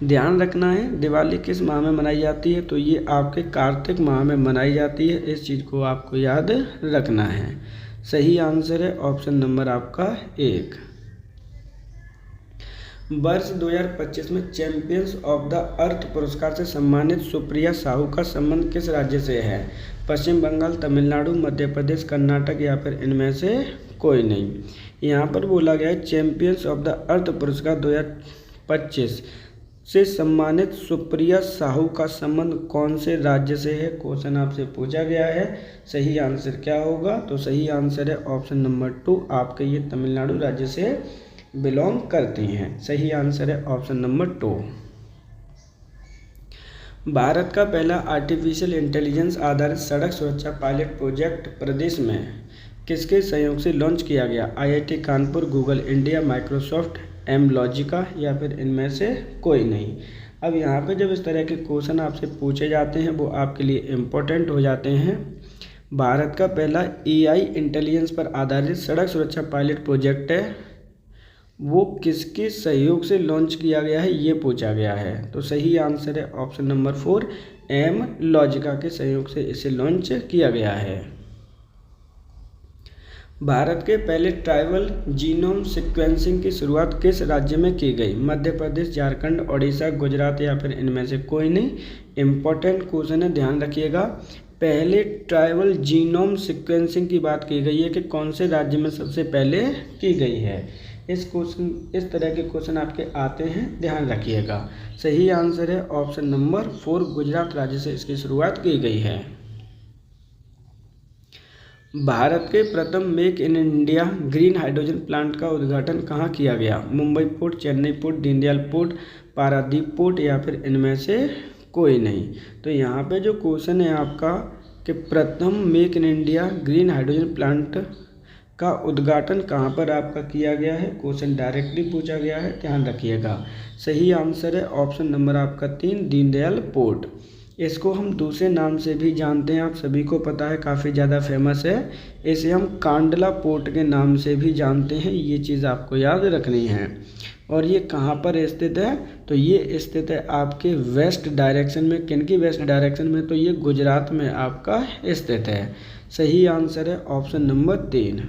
ध्यान रखना है, दिवाली किस माह में मनाई जाती है? तो ये आपके कार्तिक माह में मनाई जाती है। इस चीज़ को आपको याद रखना है। सही आंसर है ऑप्शन नंबर आपका 1। वर्ष 2025 में चैंपियंस ऑफ द अर्थ पुरस्कार से सम्मानित सुप्रिया साहू का संबंध किस राज्य से है? पश्चिम बंगाल, तमिलनाडु, मध्य प्रदेश, कर्नाटक या फिर इनमें से कोई नहीं। यहाँ पर बोला गया है चैंपियंस ऑफ द अर्थ पुरस्कार 2025 से सम्मानित सुप्रिया साहू का संबंध कौन से राज्य से है? क्वेश्चन आपसे पूछा गया है। सही आंसर क्या होगा? तो सही आंसर है ऑप्शन नंबर 2, आपके ये तमिलनाडु राज्य से बिलोंग करती हैं। सही आंसर है ऑप्शन नंबर 2। भारत का पहला आर्टिफिशियल इंटेलिजेंस आधारित सड़क सुरक्षा पायलट प्रोजेक्ट प्रदेश में किसके सहयोग से लॉन्च किया गया? IIT Kanpur, Google India, Microsoft, एमलॉजिका या फिर इनमें से कोई नहीं। अब यहाँ पे जब इस तरह के क्वेश्चन आपसे पूछे जाते हैं वो आपके लिए इम्पोर्टेंट हो जाते हैं। भारत का पहला AI इंटेलिजेंस पर आधारित सड़क सुरक्षा पायलट प्रोजेक्ट है, वो किसके सहयोग से लॉन्च किया गया है ये पूछा गया है। तो सही आंसर है ऑप्शन नंबर 4, एमलॉजिका के सहयोग से इसे लॉन्च किया गया है। भारत के पहले ट्राइबल जीनोम सीक्वेंसिंग की शुरुआत किस राज्य में की गई? मध्य प्रदेश, झारखंड, ओडिशा, गुजरात या फिर इनमें से कोई नहीं। इम्पोर्टेंट क्वेश्चन है, ध्यान रखिएगा। पहले ट्राइबल जीनोम सीक्वेंसिंग की बात की गई है कि कौन से राज्य में सबसे पहले की गई है। इस तरह के क्वेश्चन आपके आते हैं, ध्यान रखिएगा। सही आंसर है ऑप्शन नंबर 4, गुजरात राज्य से इसकी शुरुआत की गई है। भारत के प्रथम make in India green hydrogen plant का उद्घाटन कहाँ किया गया? Mumbai port, Chennai port, Deendayal port, Paradip port या फिर इनमें से कोई नहीं। तो यहाँ पे जो क्वेश्चन है आपका कि प्रथम make in India green hydrogen plant का उद्घाटन कहाँ पर आपका किया गया है, क्वेश्चन डायरेक्टली पूछा गया है, ध्यान रखिएगा। सही आंसर है ऑप्शन नंबर आपका 3, दीनदयाल पोर्ट। इसको हम दूसरे नाम से भी जानते हैं, आप सभी को पता है, काफ़ी ज़्यादा फेमस है। इसे हम कांडला पोर्ट के नाम से भी जानते हैं, ये चीज़ आपको याद रखनी है। और ये कहाँ पर स्थित है? तो ये स्थित है आपके वेस्ट डायरेक्शन में। किन की वेस्ट डायरेक्शन में? तो ये गुजरात में आपका स्थित है। सही आंसर है option number 3।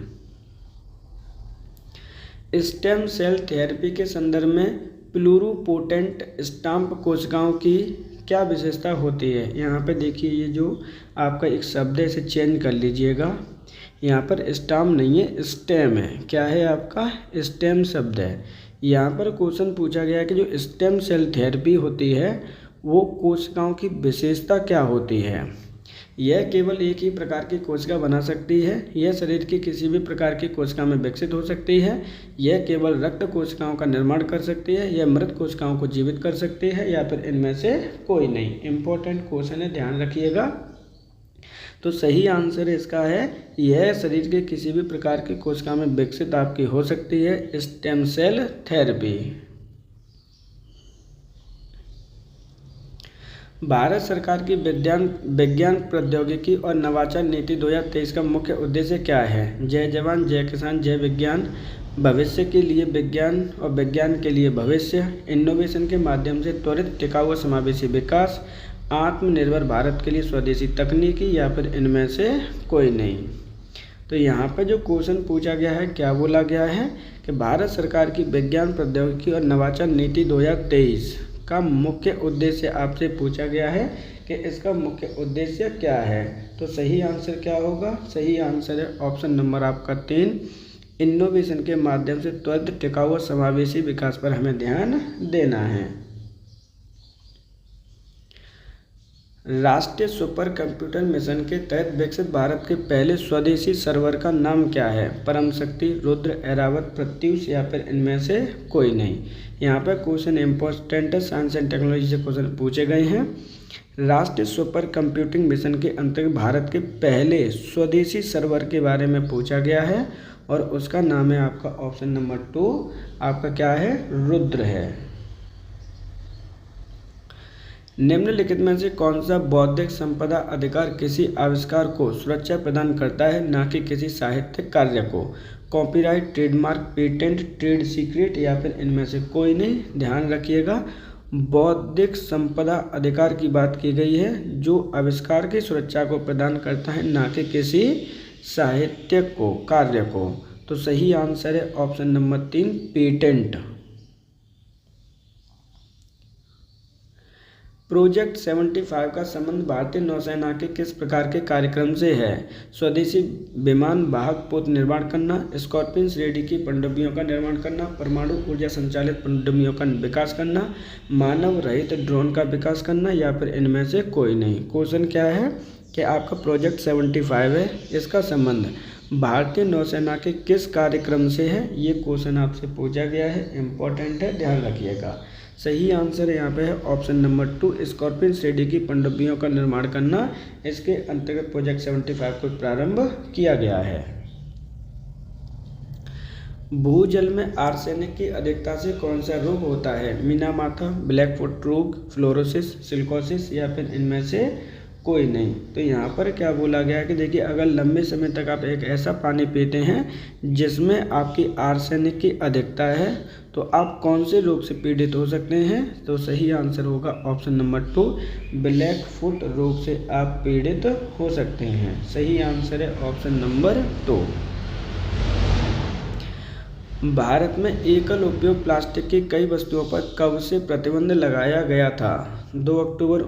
Stem cell therapy के संदर्भ में प्लूरिपोटेंट स्टाम्प कोशिकाओं की क्या विशेषता होती है? यहाँ पे देखिए, ये जो आपका एक शब्द है इसे चेंज कर लीजिएगा। यहाँ पर स्टाम्प नहीं है, स्टेम है। क्या है आपका? स्टेम शब्द है। यहाँ पर क्वेश्चन पूछा गया है कि जो स्टेम सेल थेरेपी होती है वो कोशिकाओं की विशेषता क्या होती है? यह केवल एक ही प्रकार की कोशिका बना सकती है, यह शरीर की किसी भी प्रकार की कोशिका में विकसित हो सकती है, यह केवल रक्त कोशिकाओं का निर्माण कर सकती है, यह मृत कोशिकाओं को जीवित कर सकती है, या फिर इनमें से कोई नहीं। इम्पोर्टेंट क्वेश्चन है, ध्यान रखिएगा। तो सही आंसर इसका है, यह शरीर के किसी भी प्रकार की कोशिका में विकसित आपकी हो सकती है स्टेम सेल थेरेपी। भारत सरकार की विज्ञान प्रौद्योगिकी और नवाचार नीति 2023 का मुख्य उद्देश्य क्या है? जय जवान जय किसान जय विज्ञान, भविष्य के लिए विज्ञान और विज्ञान के लिए भविष्य, इनोवेशन के माध्यम से त्वरित टिकाऊ और समावेशी विकास, आत्मनिर्भर भारत के लिए स्वदेशी तकनीकी, या फिर इनमें से कोई नहीं। तो यहाँ पर जो क्वेश्चन पूछा गया है, क्या बोला गया है कि भारत सरकार की विज्ञान प्रौद्योगिकी और नवाचार नीति 2023 का मुख्य उद्देश्य आपसे पूछा गया है कि इसका मुख्य उद्देश्य क्या है? तो सही आंसर क्या होगा? सही आंसर है ऑप्शन नंबर आपका 3, इनोवेशन के माध्यम से त्वरित टिकाऊ और समावेशी विकास पर हमें ध्यान देना है। राष्ट्रीय सुपर कंप्यूटर मिशन के तहत विकसित भारत के पहले स्वदेशी सर्वर का नाम क्या है? परम शक्ति, रुद्र, ऐरावत, प्रत्यूष, या फिर इनमें से कोई नहीं। यहाँ पर क्वेश्चन इम्पोर्टेंट है, साइंस एंड टेक्नोलॉजी से क्वेश्चन पूछे गए हैं। राष्ट्रीय सुपर कंप्यूटिंग मिशन के अंतर्गत भारत के पहले स्वदेशी सर्वर के बारे में पूछा गया है, और उसका नाम है आपका ऑप्शन नंबर 2, आपका क्या है? रुद्र है। निम्नलिखित में से कौन सा बौद्धिक संपदा अधिकार किसी आविष्कार को सुरक्षा प्रदान करता है, ना कि किसी साहित्यिक कार्य को? Copyright, trademark, patent, trade secret, या फिर इनमें से कोई नहीं। ध्यान रखिएगा, बौद्धिक संपदा अधिकार की बात की गई है जो आविष्कार की सुरक्षा को प्रदान करता है, ना कि किसी साहित्यिक को, कार्य को। तो सही आंसर है ऑप्शन नंबर 3, पेटेंट। प्रोजेक्ट 75 का संबंध भारतीय नौसेना के किस प्रकार के कार्यक्रम से है? स्वदेशी विमान वाहक पोत निर्माण करना, स्कॉर्पियन श्रेणी की पनडुब्बियों का निर्माण करना, परमाणु ऊर्जा संचालित पनडुब्बियों का विकास करना, मानव रहित ड्रोन का विकास करना, या फिर इनमें से कोई नहीं। क्वेश्चन क्या है कि आपका प्रोजेक्ट 75 है, इसका संबंध भारतीय नौसेना के किस कार्यक्रम से है? ये क्वेश्चन आपसे पूछा गया है, इम्पोर्टेंट है, ध्यान रखिएगा। सही आंसर यहाँ पे है ऑप्शन नंबर 2, स्कॉर्पियन श्रेणी की पनडुब्बियों का निर्माण करना। इसके अंतर्गत प्रोजेक्ट 75 को प्रारंभ किया गया है। भूजल में आर्सेनिक की अधिकता से कौन सा रोग होता है? मिनामाथा, ब्लैक फुट रोग, फ्लोरोसिस, सिलिकोसिस, या फिर इनमें से कोई नहीं। तो यहाँ पर क्या बोला गया है कि देखिए, अगर लंबे समय तक आप एक ऐसा पानी पीते हैं जिसमें आपकी आर्सेनिक की अधिकता है, तो आप कौन से रोग से पीड़ित हो सकते हैं? तो सही आंसर होगा ऑप्शन नंबर 2, ब्लैक फुट रोग से आप पीड़ित हो सकते हैं। सही आंसर है ऑप्शन नंबर 2। भारत में एकल उपयोग प्लास्टिक की कई वस्तुओं पर कब से प्रतिबंध लगाया गया था? 2 अक्टूबर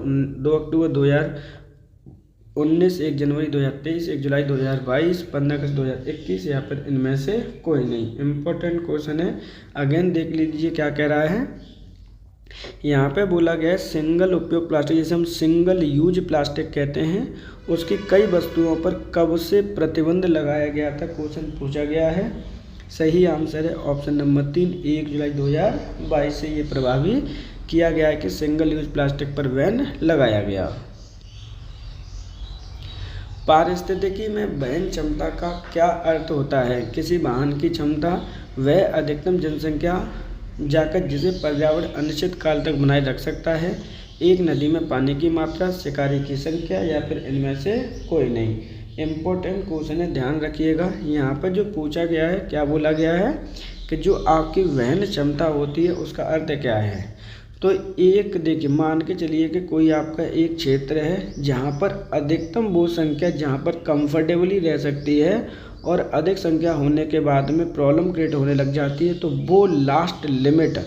2019, 1 जनवरी 2023, 1 जुलाई 2022, 15 अगस्त 2021, या फिर इनमें से कोई नहीं। इम्पोर्टेंट क्वेश्चन है, अगेन देख लीजिए क्या कह रहा है। यहाँ पे बोला गया है सिंगल उपयोग प्लास्टिक, जिसे हम सिंगल यूज प्लास्टिक कहते हैं, उसकी कई वस्तुओं पर कब से प्रतिबंध लगाया गया था, क्वेश्चन पूछा गया है। सही आंसर है ऑप्शन नंबर 3, 1 जुलाई 2022 से ये प्रभावी किया गया है कि सिंगल यूज प्लास्टिक पर बैन लगाया गया। पारिस्थितिकी में वहन क्षमता का क्या अर्थ होता है? किसी वाहन की क्षमता वह अधिकतम जनसंख्या जाकर जिसे पर्यावरण अनिश्चित काल तक बनाए रख सकता है, एक नदी में पानी की मात्रा, शिकारी की संख्या या फिर इनमें से कोई नहीं। इम्पोर्टेंट क्वेश्चन है, ध्यान रखिएगा। यहाँ पर जो पूछा गया है, क्या बोला गया है कि जो आपकी वहन क्षमता होती है उसका अर्थ क्या है। तो एक देखिए, मान के चलिए कि कोई आपका एक क्षेत्र है जहाँ पर अधिकतम वो संख्या जहाँ पर कंफर्टेबली रह सकती है और अधिक संख्या होने के बाद में प्रॉब्लम क्रिएट होने लग जाती है, तो वो लास्ट लिमिट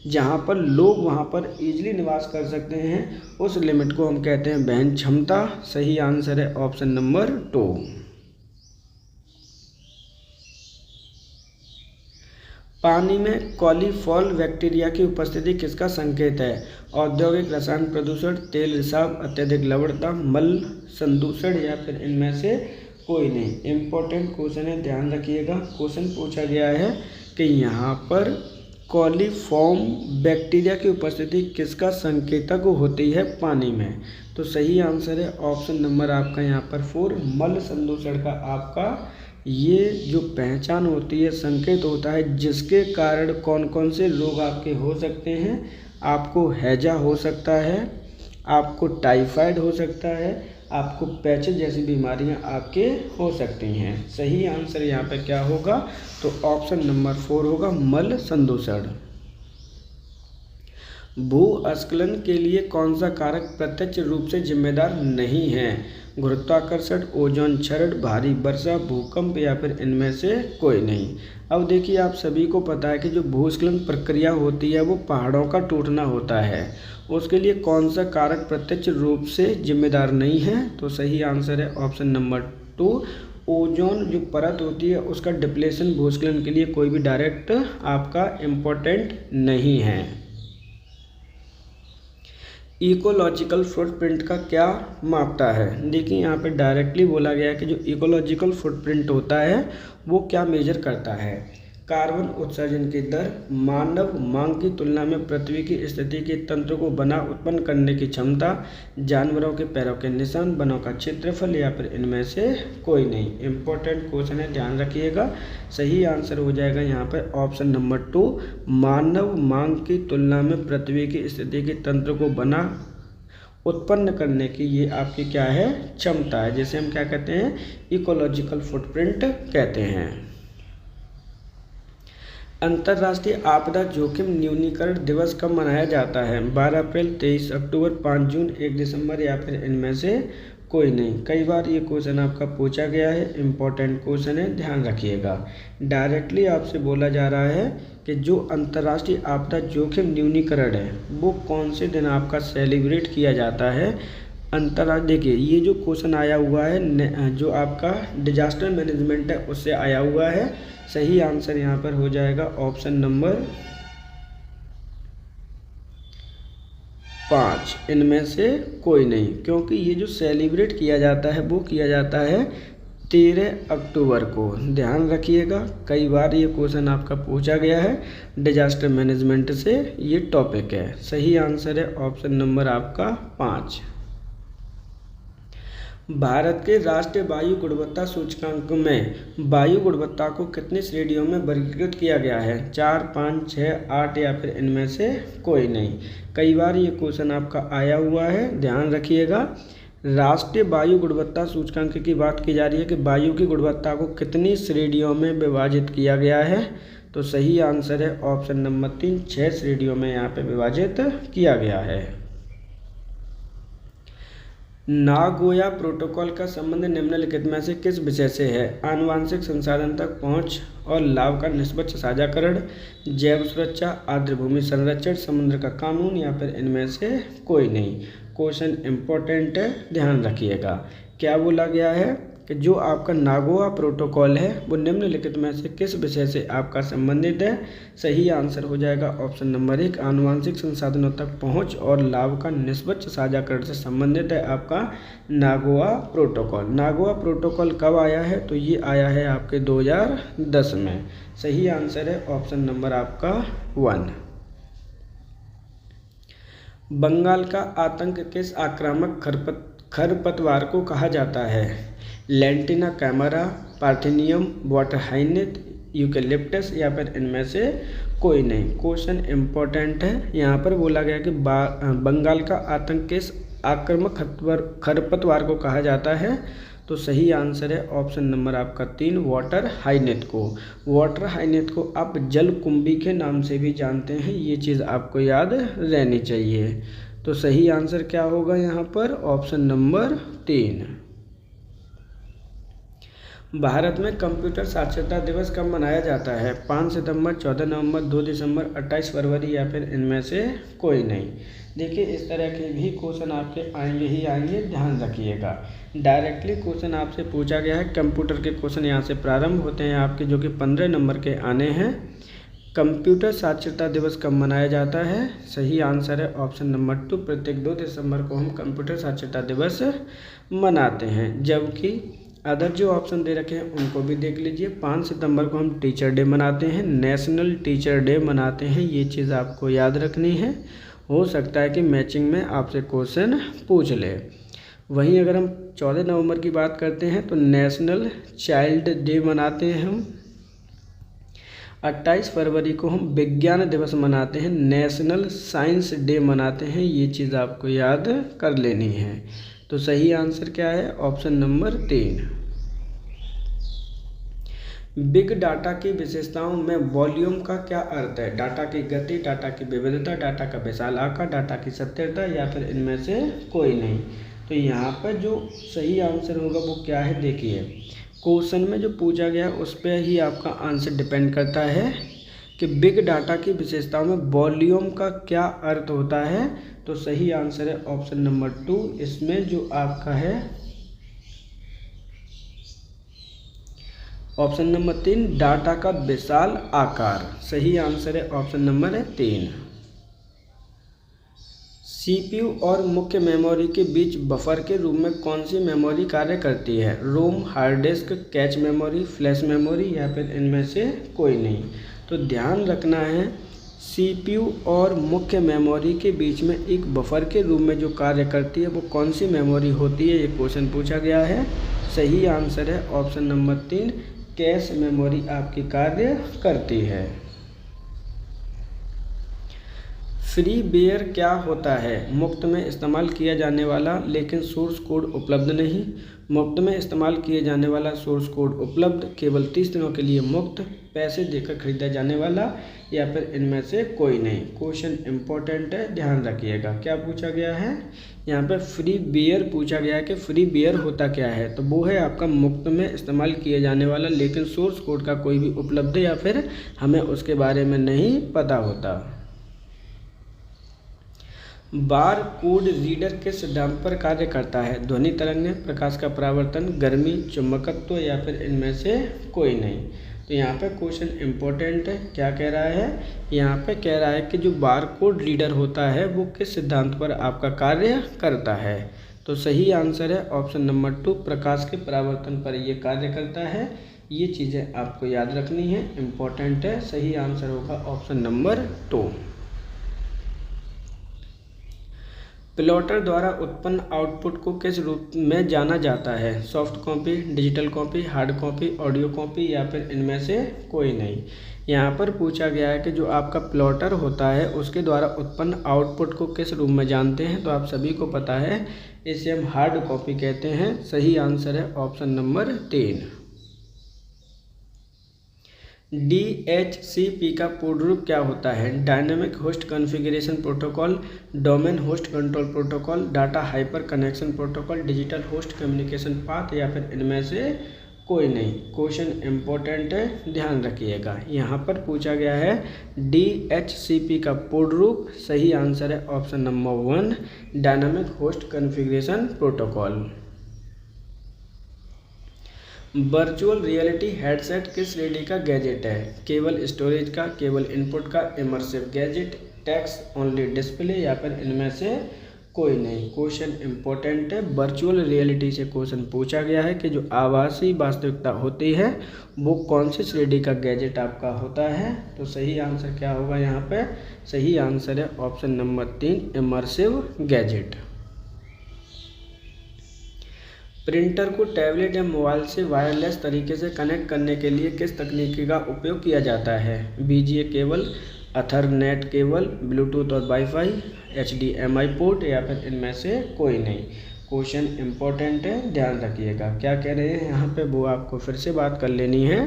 जहाँ पर लोग वहाँ पर इजीली निवास कर सकते हैं, उस लिमिट को हम कहते हैं वहन क्षमता। सही आंसर है ऑप्शन नंबर 2। पानी में कॉलीफॉल बैक्टीरिया की उपस्थिति किसका संकेत है। औद्योगिक रसायन प्रदूषण, तेल रिसाव, अत्यधिक लवणता, मल संदूषण या फिर इनमें से कोई नहीं। इम्पोर्टेंट क्वेश्चन है, ध्यान रखिएगा। क्वेश्चन पूछा गया है कि यहाँ पर कॉलीफॉर्म बैक्टीरिया की उपस्थिति किसका संकेतक होती है पानी में। तो सही आंसर है ऑप्शन नंबर आपका यहाँ पर 4, मल संदूषण का आपका ये जो पहचान होती है, संकेत होता है, जिसके कारण कौन कौन से रोग आपके हो सकते हैं। आपको हैजा हो सकता है, आपको टाइफाइड हो सकता है, आपको पैचेस जैसी बीमारियां आपके हो सकती हैं। सही आंसर यहाँ पे क्या होगा, तो ऑप्शन नंबर 4 होगा, मल संदूषण। भूस्खलन के लिए कौन सा कारक प्रत्यक्ष रूप से जिम्मेदार नहीं है। गुरुत्वाकर्षण, ओजोन क्षरण, भारी वर्षा, भूकंप या फिर इनमें से कोई नहीं। अब देखिए, आप सभी को पता है कि जो भूस्खलन प्रक्रिया होती है वो पहाड़ों का टूटना होता है। उसके लिए कौन सा कारक प्रत्यक्ष रूप से जिम्मेदार नहीं है। तो सही आंसर है ऑप्शन नंबर 2, ओजोन जो परत होती है उसका डिप्लेशन भूस्खलन के लिए कोई भी डायरेक्ट आपका इम्पोर्टेंट नहीं है। इकोलॉजिकल फुटप्रिंट का क्या मापता है। देखिए, यहाँ पे डायरेक्टली बोला गया है कि जो इकोलॉजिकल फुटप्रिंट होता है वो क्या मेजर करता है। कार्बन उत्सर्जन की दर, मानव मांग की तुलना में पृथ्वी की स्थिति के तंत्र को बना उत्पन्न करने की क्षमता, जानवरों के पैरों के निशान, वनों का क्षेत्रफल या फिर इनमें से कोई नहीं। इम्पोर्टेंट क्वेश्चन है, ध्यान रखिएगा। सही आंसर हो जाएगा यहाँ पर ऑप्शन नंबर 2, मानव मांग की तुलना में पृथ्वी की स्थिति के तंत्र को बना उत्पन्न करने की ये आपकी क्या है, क्षमता है, जिसे हम क्या कहते हैं, इकोलॉजिकल फुटप्रिंट कहते हैं। अंतर्राष्ट्रीय आपदा जोखिम न्यूनीकरण दिवस कब मनाया जाता है। 12 अप्रैल, 23 अक्टूबर, 5 जून, 1 दिसंबर या फिर इनमें से कोई नहीं। कई बार ये क्वेश्चन आपका पूछा गया है, इम्पोर्टेंट क्वेश्चन है, ध्यान रखिएगा। डायरेक्टली आपसे बोला जा रहा है कि जो अंतर्राष्ट्रीय आपदा जोखिम न्यूनीकरण है वो कौन से दिन आपका सेलिब्रेट किया जाता है। अंतर्राष्ट्रीय, देखिए ये जो क्वेश्चन आया हुआ है जो आपका डिजास्टर मैनेजमेंट है उससे आया हुआ है। सही आंसर यहाँ पर हो जाएगा ऑप्शन नंबर 5, इनमें से कोई नहीं, क्योंकि ये जो सेलिब्रेट किया जाता है वो किया जाता है 13 अक्टूबर को। ध्यान रखिएगा, कई बार ये क्वेश्चन आपका पूछा गया है, डिजास्टर मैनेजमेंट से ये टॉपिक है। सही आंसर है ऑप्शन नंबर आपका 5। भारत के राष्ट्रीय वायु गुणवत्ता सूचकांक में वायु गुणवत्ता को कितनी श्रेणियों में वर्गीकृत किया गया है। 4, 5, 6, 8 या फिर इनमें से कोई नहीं। कई बार ये क्वेश्चन आपका आया हुआ है, ध्यान रखिएगा। राष्ट्रीय वायु गुणवत्ता सूचकांक की बात की जा रही है कि वायु की गुणवत्ता को कितनी श्रेणियों में विभाजित किया गया है। तो सही आंसर है ऑप्शन नंबर 3, 6 श्रेणियों में यहाँ पे विभाजित किया गया है। नागोया प्रोटोकॉल का संबंध निम्नलिखित में से किस विषय से है। आनुवांशिक संसाधन तक पहुंच और लाभ का निष्पक्ष साझाकरण, जैव सुरक्षा, आर्द्र भूमि संरक्षण, समुद्र का कानून या फिर इनमें से कोई नहीं। क्वेश्चन इम्पोर्टेंट है, ध्यान रखिएगा। क्या बोला गया है कि जो आपका नागोया प्रोटोकॉल है वो निम्नलिखित में से किस विषय से आपका संबंधित है। सही आंसर हो जाएगा ऑप्शन नंबर 1, आनुवांशिक संसाधनों तक पहुंच और लाभ का निष्पक्ष साझाकरण से संबंधित है आपका नागोया प्रोटोकॉल। नागोया प्रोटोकॉल कब आया है, तो ये आया है आपके 2010 में। सही आंसर है ऑप्शन नंबर आपका 1। बंगाल का आतंक किस आक्रामक खरपतवार को कहा जाता है। लैंटिना कैमरा, पार्थेनियम, वाटर हाइनेट यूकेलिप्टस या फिर इनमें से कोई नहीं। क्वेश्चन इम्पोर्टेंट है। यहाँ पर बोला गया कि बंगाल का आतंक किस आक्रामक खरपतवार को कहा जाता है, तो सही आंसर है ऑप्शन नंबर आपका 3 वाटर हाइनेथ को। वाटर हाइनेथ को आप जलकुंभी के नाम से भी जानते हैं, ये चीज़ आपको याद रहनी चाहिए। तो सही आंसर क्या होगा यहाँ पर ऑप्शन नंबर 3। भारत में कंप्यूटर साक्षरता दिवस कब मनाया जाता है? 5 सितंबर, 14 नवंबर, 2 दिसंबर, 28 फरवरी या फिर इनमें से कोई नहीं। देखिए इस तरह के भी क्वेश्चन आपके आएंगे ही आएंगे, ध्यान रखिएगा। डायरेक्टली क्वेश्चन आपसे पूछा गया है, कंप्यूटर के क्वेश्चन यहाँ से प्रारंभ होते हैं आपके, जो कि 15 नंबर के आने हैं। कंप्यूटर साक्षरता दिवस कब मनाया जाता है? सही आंसर है ऑप्शन नंबर 2, प्रत्येक 2 दिसंबर को हम कंप्यूटर साक्षरता दिवस मनाते हैं। जबकि अदर जो ऑप्शन दे रखे हैं उनको भी देख लीजिए। 5 सितंबर को हम टीचर डे मनाते हैं, नेशनल टीचर डे मनाते हैं, ये चीज़ आपको याद रखनी है। हो सकता है कि मैचिंग में आपसे क्वेश्चन पूछ ले। वहीं अगर हम 14 नवंबर की बात करते हैं तो नेशनल चाइल्ड डे मनाते हैं हम। 28 फरवरी को हम विज्ञान दिवस मनाते हैं, नेशनल साइंस डे मनाते हैं, ये चीज़ आपको याद कर लेनी है। तो सही आंसर क्या है ऑप्शन नंबर 3। बिग डाटा की विशेषताओं में वॉल्यूम का क्या अर्थ है? डाटा की गति, डाटा की विविधता, डाटा का विशाल आकार, डाटा की सत्यता या फिर इनमें से कोई नहीं। तो यहाँ पर जो सही आंसर होगा वो क्या है? देखिए क्वेश्चन में जो पूछा गया उस पर ही आपका आंसर डिपेंड करता है कि बिग डाटा की विशेषताओं में वॉल्यूम का क्या अर्थ होता है। तो सही आंसर है ऑप्शन नंबर 2। इसमें जो आपका है ऑप्शन नंबर 3 डाटा का विशाल आकार। सही आंसर है ऑप्शन नंबर 3। सीपीयू और मुख्य मेमोरी के बीच बफर के रूप में कौन सी मेमोरी कार्य करती है? ROM, hard disk, cache memory, flash memory या फिर इनमें से कोई नहीं। तो ध्यान रखना है, सीपीयू और मुख्य मेमोरी के बीच में एक बफर के रूप में जो कार्य करती है वो कौन सी मेमोरी होती है, ये क्वेश्चन पूछा गया है। सही आंसर है ऑप्शन नंबर 3 कैश मेमोरी आपकी कार्य करती है। फ्रीवेयर क्या होता है? मुफ्त में इस्तेमाल किया जाने वाला लेकिन सोर्स कोड उपलब्ध नहीं, मुफ्त में इस्तेमाल किए जाने वाला सोर्स कोड उपलब्ध, केवल 30 दिनों के लिए मुफ्त, पैसे देकर खरीदा जाने वाला या फिर इनमें से कोई नहीं। क्वेश्चन इम्पोर्टेंट है, ध्यान रखिएगा। क्या पूछा गया है यहाँ पे? फ्रीवेयर पूछा गया है कि फ्रीवेयर होता क्या है? तो वो है आपका मुफ्त में इस्तेमाल किए जाने वाला लेकिन सोर्स कोड का कोई भी उपलब्ध या फिर हमें उसके बारे में नहीं पता होता। बार कोड रीडर किस सिद्धांत पर कार्य करता है? ध्वनि तरंगें, प्रकाश का परावर्तन, गर्मी, चुंबकत्व या फिर इनमें से कोई नहीं। तो यहाँ पे क्वेश्चन इम्पोर्टेंट है। क्या कह रहा है? यहाँ पे कह रहा है कि जो बार कोड रीडर होता है वो किस सिद्धांत पर आपका कार्य करता है। तो सही आंसर है ऑप्शन नंबर 2 प्रकाश के परावर्तन पर ये कार्य करता है। ये चीज़ें आपको याद रखनी है, इम्पोर्टेंट है। सही आंसर होगा ऑप्शन नंबर 2। प्लॉटर द्वारा उत्पन्न आउटपुट को किस रूप में जाना जाता है? Soft copy, digital copy, hard copy, audio copy या फिर इनमें से कोई नहीं। यहाँ पर पूछा गया है कि जो आपका प्लॉटर होता है उसके द्वारा उत्पन्न आउटपुट को किस रूप में जानते हैं? तो आप सभी को पता है, इसे हम हार्ड कॉपी कहते हैं। सही आंसर है ऑप्शन नंबर 3। DHCP का पूर्ण रूप क्या होता है? Dynamic host configuration protocol, domain host control protocol, data hyper connection protocol, digital host communication path या फिर इनमें से कोई नहीं। क्वेश्चन इम्पोर्टेंट है, ध्यान रखिएगा। यहाँ पर पूछा गया है DHCP का पूर्ण रूप। सही आंसर है option number 1 dynamic host configuration protocol. Virtual reality headset किस श्रेणी का गैजेट है? केवल स्टोरेज का, केवल इनपुट का, immersive gadget, text only display या फिर इनमें से कोई नहीं। क्वेश्चन इम्पोर्टेंट है। वर्चुअल रियलिटी से क्वेश्चन पूछा गया है कि जो आभासी वास्तविकता होती है वो कौन सी श्रेणी का गैजेट आपका होता है। तो सही आंसर क्या होगा यहाँ पे? सही आंसर है option number 3 immersive gadget. Printer को टैबलेट या मोबाइल से वायरलेस तरीके से कनेक्ट करने के लिए किस तकनीकी का उपयोग किया जाता है? बीजीए केबल, अथरनेट केबल, ब्लूटूथ और वाईफाई, HDMI पोर्ट या फिर इनमें से कोई नहीं। क्वेश्चन इंपॉर्टेंट है, ध्यान रखिएगा। क्या कह रहे हैं यहाँ पे, वो आपको फिर से बात कर लेनी है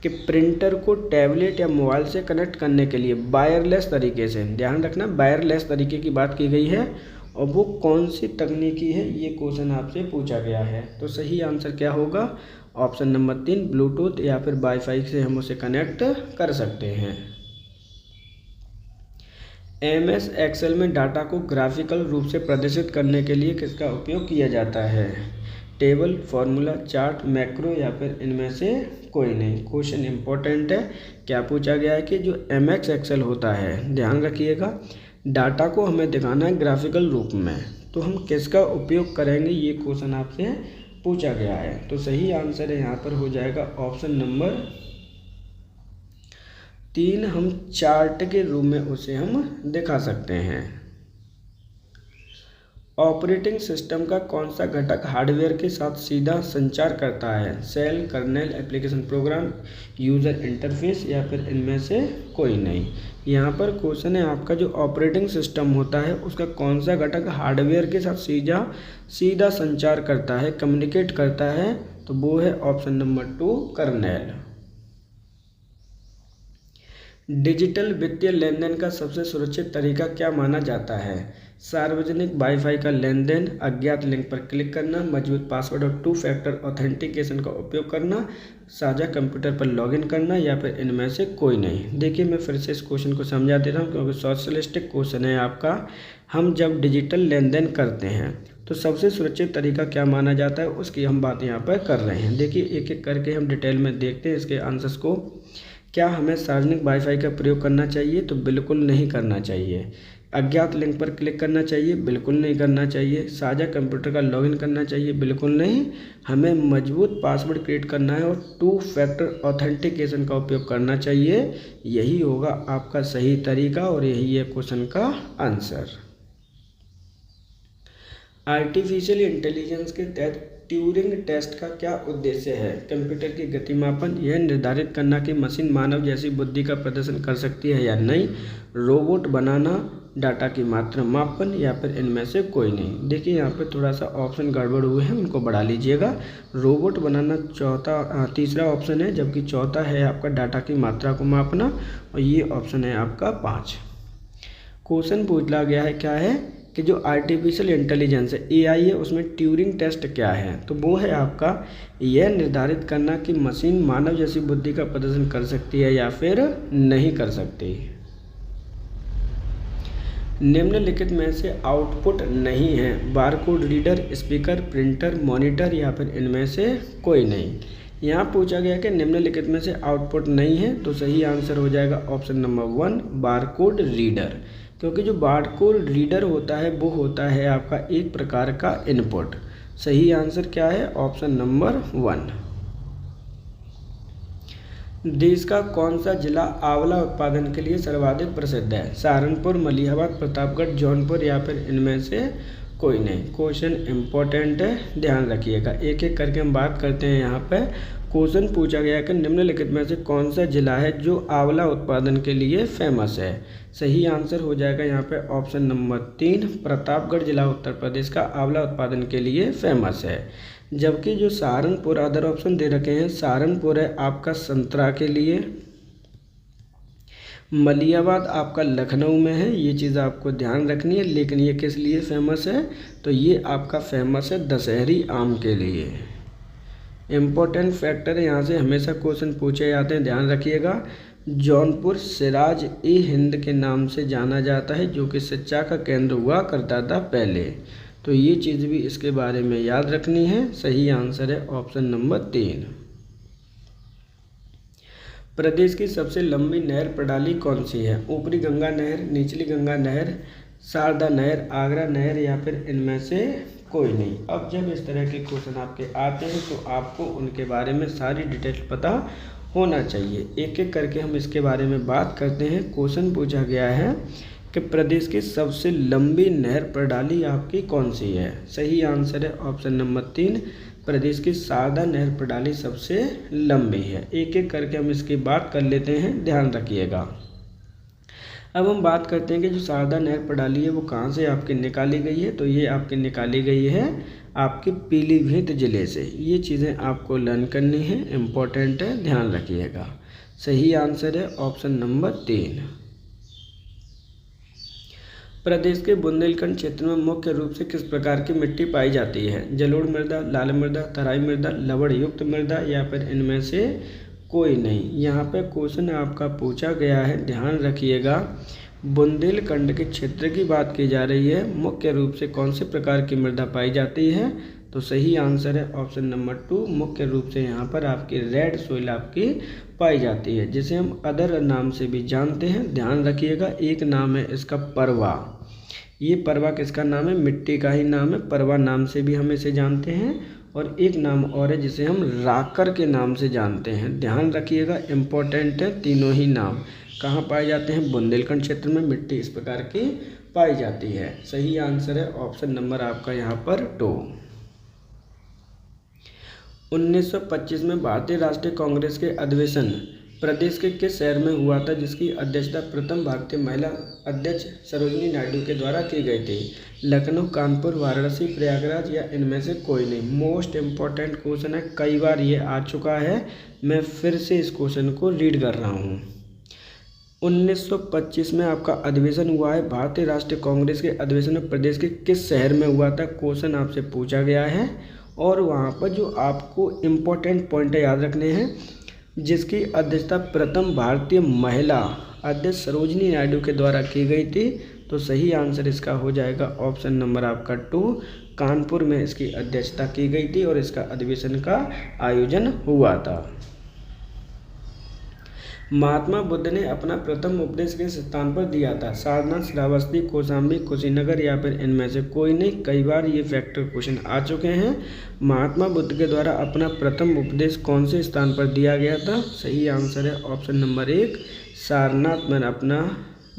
कि प्रिंटर को टैबलेट या मोबाइल से कनेक्ट करने के लिए वायरलेस तरीके से, ध्यान रखना वायरलेस तरीके की बात की गई है, और वो कौन सी तकनीकी है, ये क्वेश्चन आपसे पूछा गया है। तो सही आंसर क्या होगा? ऑप्शन नंबर 3 ब्लूटूथ या फिर वाईफाई से हम उसे कनेक्ट कर सकते हैं। MS एक्सेल में डाटा को ग्राफिकल रूप से प्रदर्शित करने के लिए किसका उपयोग किया जाता है? टेबल, फॉर्मूला, चार्ट, मैक्रो या फिर इनमें से कोई नहीं। क्वेश्चन इंपॉर्टेंट है। क्या पूछा गया है कि जो MS एक्सेल होता है, ध्यान रखिएगा, डाटा को हमें दिखाना है ग्राफिकल रूप में, तो हम किसका उपयोग करेंगे, ये क्वेश्चन आपसे पूछा गया है। तो सही आंसर है यहाँ पर हो जाएगा ऑप्शन नंबर 3, हम चार्ट के रूप में उसे हम दिखा सकते हैं। ऑपरेटिंग सिस्टम का कौन सा घटक हार्डवेयर के साथ सीधा संचार करता है? Shell, kernel, application program, user interface या फिर इनमें से कोई नहीं। यहाँ पर क्वेश्चन है आपका, जो ऑपरेटिंग सिस्टम होता है उसका कौन सा घटक हार्डवेयर के साथ सीधा संचार करता है, कम्युनिकेट करता है, तो वो है ऑप्शन नंबर 2 कर्नेल। डिजिटल वित्तीय लेन देन का सबसे सुरक्षित तरीका क्या माना जाता है? सार्वजनिक वाईफाई का लेन देन, अज्ञात लिंक पर क्लिक करना, मजबूत पासवर्ड और 2 फैक्टर ऑथेंटिकेशन का उपयोग करना, साझा कंप्यूटर पर लॉगिन करना या फिर इनमें से कोई नहीं। देखिए मैं फिर से इस क्वेश्चन को समझा देता हूँ, क्योंकि सोशलिस्टिक क्वेश्चन है आपका। हम जब डिजिटल लेन देन करते हैं तो सबसे सुरक्षित तरीका क्या माना जाता है, उसकी हम बात यहाँ पर कर रहे हैं। देखिए एक एक करके हम डिटेल में देखते हैं इसके आंसर्स को। क्या हमें सार्वजनिक वाईफाई का प्रयोग करना चाहिए? तो बिल्कुल नहीं करना चाहिए। अज्ञात लिंक पर क्लिक करना चाहिए? बिल्कुल नहीं करना चाहिए। साझा कंप्यूटर का लॉगिन करना चाहिए? बिल्कुल नहीं। हमें मजबूत पासवर्ड क्रिएट करना है और 2 फैक्टर ऑथेंटिकेशन का उपयोग करना चाहिए। यही होगा आपका सही तरीका और यही है क्वेश्चन का आंसर। आर्टिफिशियल इंटेलिजेंस के तहत ट्यूरिंग टेस्ट का क्या उद्देश्य है? कंप्यूटर की गति मापन, यह निर्धारित करना कि मशीन मानव जैसी बुद्धि का प्रदर्शन कर सकती है या नहीं, रोबोट बनाना, डाटा की मात्रा मापन या फिर इनमें से कोई नहीं। देखिए यहाँ पे थोड़ा सा ऑप्शन गड़बड़ हुए हैं, उनको बढ़ा लीजिएगा। रोबोट बनाना तीसरा ऑप्शन है, जबकि चौथा है आपका डाटा की मात्रा को मापना, और ये ऑप्शन है आपका 5। क्वेश्चन पूछा गया है क्या है कि जो आर्टिफिशियल इंटेलिजेंस है, AI है, उसमें ट्यूरिंग टेस्ट क्या है? तो वो है आपका यह निर्धारित करना कि मशीन मानव जैसी बुद्धि का प्रदर्शन कर सकती है या फिर नहीं कर सकती। निम्नलिखित में से आउटपुट नहीं है? Barcode reader, speaker, printer, monitor या फिर इनमें से कोई नहीं। यहाँ पूछा गया कि निम्नलिखित में से आउटपुट नहीं है, तो सही आंसर हो जाएगा ऑप्शन नंबर 1 बारकोड रीडर, क्योंकि जो बारकोड रीडर होता है वो होता है आपका एक प्रकार का इनपुट। सही आंसर क्या है? Option number 1। देश का कौन सा जिला आंवला उत्पादन के लिए सर्वाधिक प्रसिद्ध है? सहारनपुर, मलिहाबाद, प्रतापगढ़, जौनपुर या फिर इनमें से कोई नहीं। क्वेश्चन इंपॉर्टेंट है, ध्यान रखिएगा। एक एक करके हम बात करते हैं। यहाँ पे क्वेश्चन पूछा गया कि निम्नलिखित में से कौन सा जिला है जो आंवला उत्पादन के लिए फेमस है? सही आंसर हो जाएगा यहाँ पे ऑप्शन नंबर 3 प्रतापगढ़ जिला उत्तर प्रदेश का आंवला उत्पादन के लिए फेमस है। जबकि जो सहारनपुर, अदर ऑप्शन दे रखे हैं, सहारनपुर है आपका संतरा के लिए, मलिहाबाद आपका लखनऊ में है, ये चीज़ आपको ध्यान रखनी है। लेकिन ये किस लिए फेमस है? तो ये आपका फेमस है दशहरी आम के लिए। इम्पोर्टेंट फैक्टर है, यहाँ से हमेशा क्वेश्चन पूछे जाते हैं, ध्यान रखिएगा। जौनपुर सिराज-ए-हिंद के नाम से जाना जाता है, जो कि शिक्षा का केंद्र हुआ करता था पहले। तो ये चीज़ भी इसके बारे में याद रखनी है। सही आंसर है ऑप्शन नंबर 3। प्रदेश की सबसे लंबी नहर प्रणाली कौन सी है? ऊपरी गंगा नहर, निचली गंगा नहर, शारदा नहर, आगरा नहर या फिर इनमें से कोई नहीं। अब जब इस तरह के क्वेश्चन आपके आते हैं तो आपको उनके बारे में सारी डिटेल पता होना चाहिए। एक एक करके हम इसके बारे में बात करते हैं। क्वेश्चन पूछा गया है कि प्रदेश की सबसे लंबी नहर प्रणाली आपकी कौन सी है। सही आंसर है ऑप्शन नंबर 3, प्रदेश की शारदा नहर प्रणाली सबसे लंबी है। एक एक करके हम इसकी बात कर लेते हैं, ध्यान रखिएगा। अब हम बात करते हैं कि जो शारदा नहर प्रणाली है वो कहाँ से आपकी निकाली गई है। तो ये आपकी निकाली गई है आपके पीलीभीत जिले से। ये चीज़ें आपको लर्न करनी है, इम्पोर्टेंट है, ध्यान रखिएगा। सही आंसर है ऑप्शन नंबर 3। प्रदेश के बुंदेलखंड क्षेत्र में मुख्य रूप से किस प्रकार की मिट्टी पाई जाती है। जलोढ़ मृदा, लाल मृदा, तराई मृदा, लवण युक्त मृदा या फिर इनमें से कोई नहीं। यहाँ पे क्वेश्चन आपका पूछा गया है, ध्यान रखिएगा। बुंदेलखंड के क्षेत्र की बात की जा रही है, मुख्य रूप से कौन से प्रकार की मृदा पाई जाती है। तो सही आंसर है ऑप्शन नंबर 2, मुख्य रूप से यहाँ पर आपकी रेड सोइल आपकी पाई जाती है, जिसे हम अदर नाम से भी जानते हैं। ध्यान रखिएगा, एक नाम है इसका परवा। ये परवा किसका नाम है, मिट्टी का ही नाम है, परवा नाम से भी हम इसे जानते हैं। और एक नाम और है जिसे हम राकर के नाम से जानते हैं। ध्यान रखिएगा, इम्पोर्टेंट है तीनों ही नाम। कहाँ पाए जाते हैं, बुंदेलखंड क्षेत्र में मिट्टी इस प्रकार की पाई जाती है। सही आंसर है ऑप्शन नंबर आपका यहाँ पर 2। 1925 में भारतीय राष्ट्रीय कांग्रेस के अधिवेशन प्रदेश के किस शहर में हुआ था, जिसकी अध्यक्षता प्रथम भारतीय महिला अध्यक्ष सरोजिनी नायडू के द्वारा की गई थी। लखनऊ, कानपुर, वाराणसी, प्रयागराज या इनमें से कोई नहीं। मोस्ट इम्पॉर्टेंट क्वेश्चन है, कई बार ये आ चुका है, मैं फिर से इस क्वेश्चन को रीड कर रहा हूँ। 1925 में आपका अधिवेशन हुआ है, भारतीय राष्ट्रीय कांग्रेस के अधिवेशन में प्रदेश के किस शहर में हुआ था, क्वेश्चन आपसे पूछा गया है। और वहाँ पर जो आपको इम्पोर्टेंट पॉइंट याद रखने हैं, जिसकी अध्यक्षता प्रथम भारतीय महिला अध्यक्ष सरोजिनी नायडू के द्वारा की गई थी। तो सही आंसर इसका हो जाएगा ऑप्शन नंबर आपका 2, कानपुर में इसकी अध्यक्षता की गई थी और इसका अधिवेशन का आयोजन हुआ था। महात्मा बुद्ध ने अपना प्रथम उपदेश किस स्थान पर दिया था, सारनाथ, श्रावस्ती, कौशाम्बी, कुशीनगर या फिर इनमें से कोई नहीं। कई बार ये फैक्टर क्वेश्चन आ चुके हैं। महात्मा बुद्ध के द्वारा अपना प्रथम उपदेश कौन से स्थान पर दिया गया था। सही आंसर है ऑप्शन नंबर 1, सारनाथ में अपना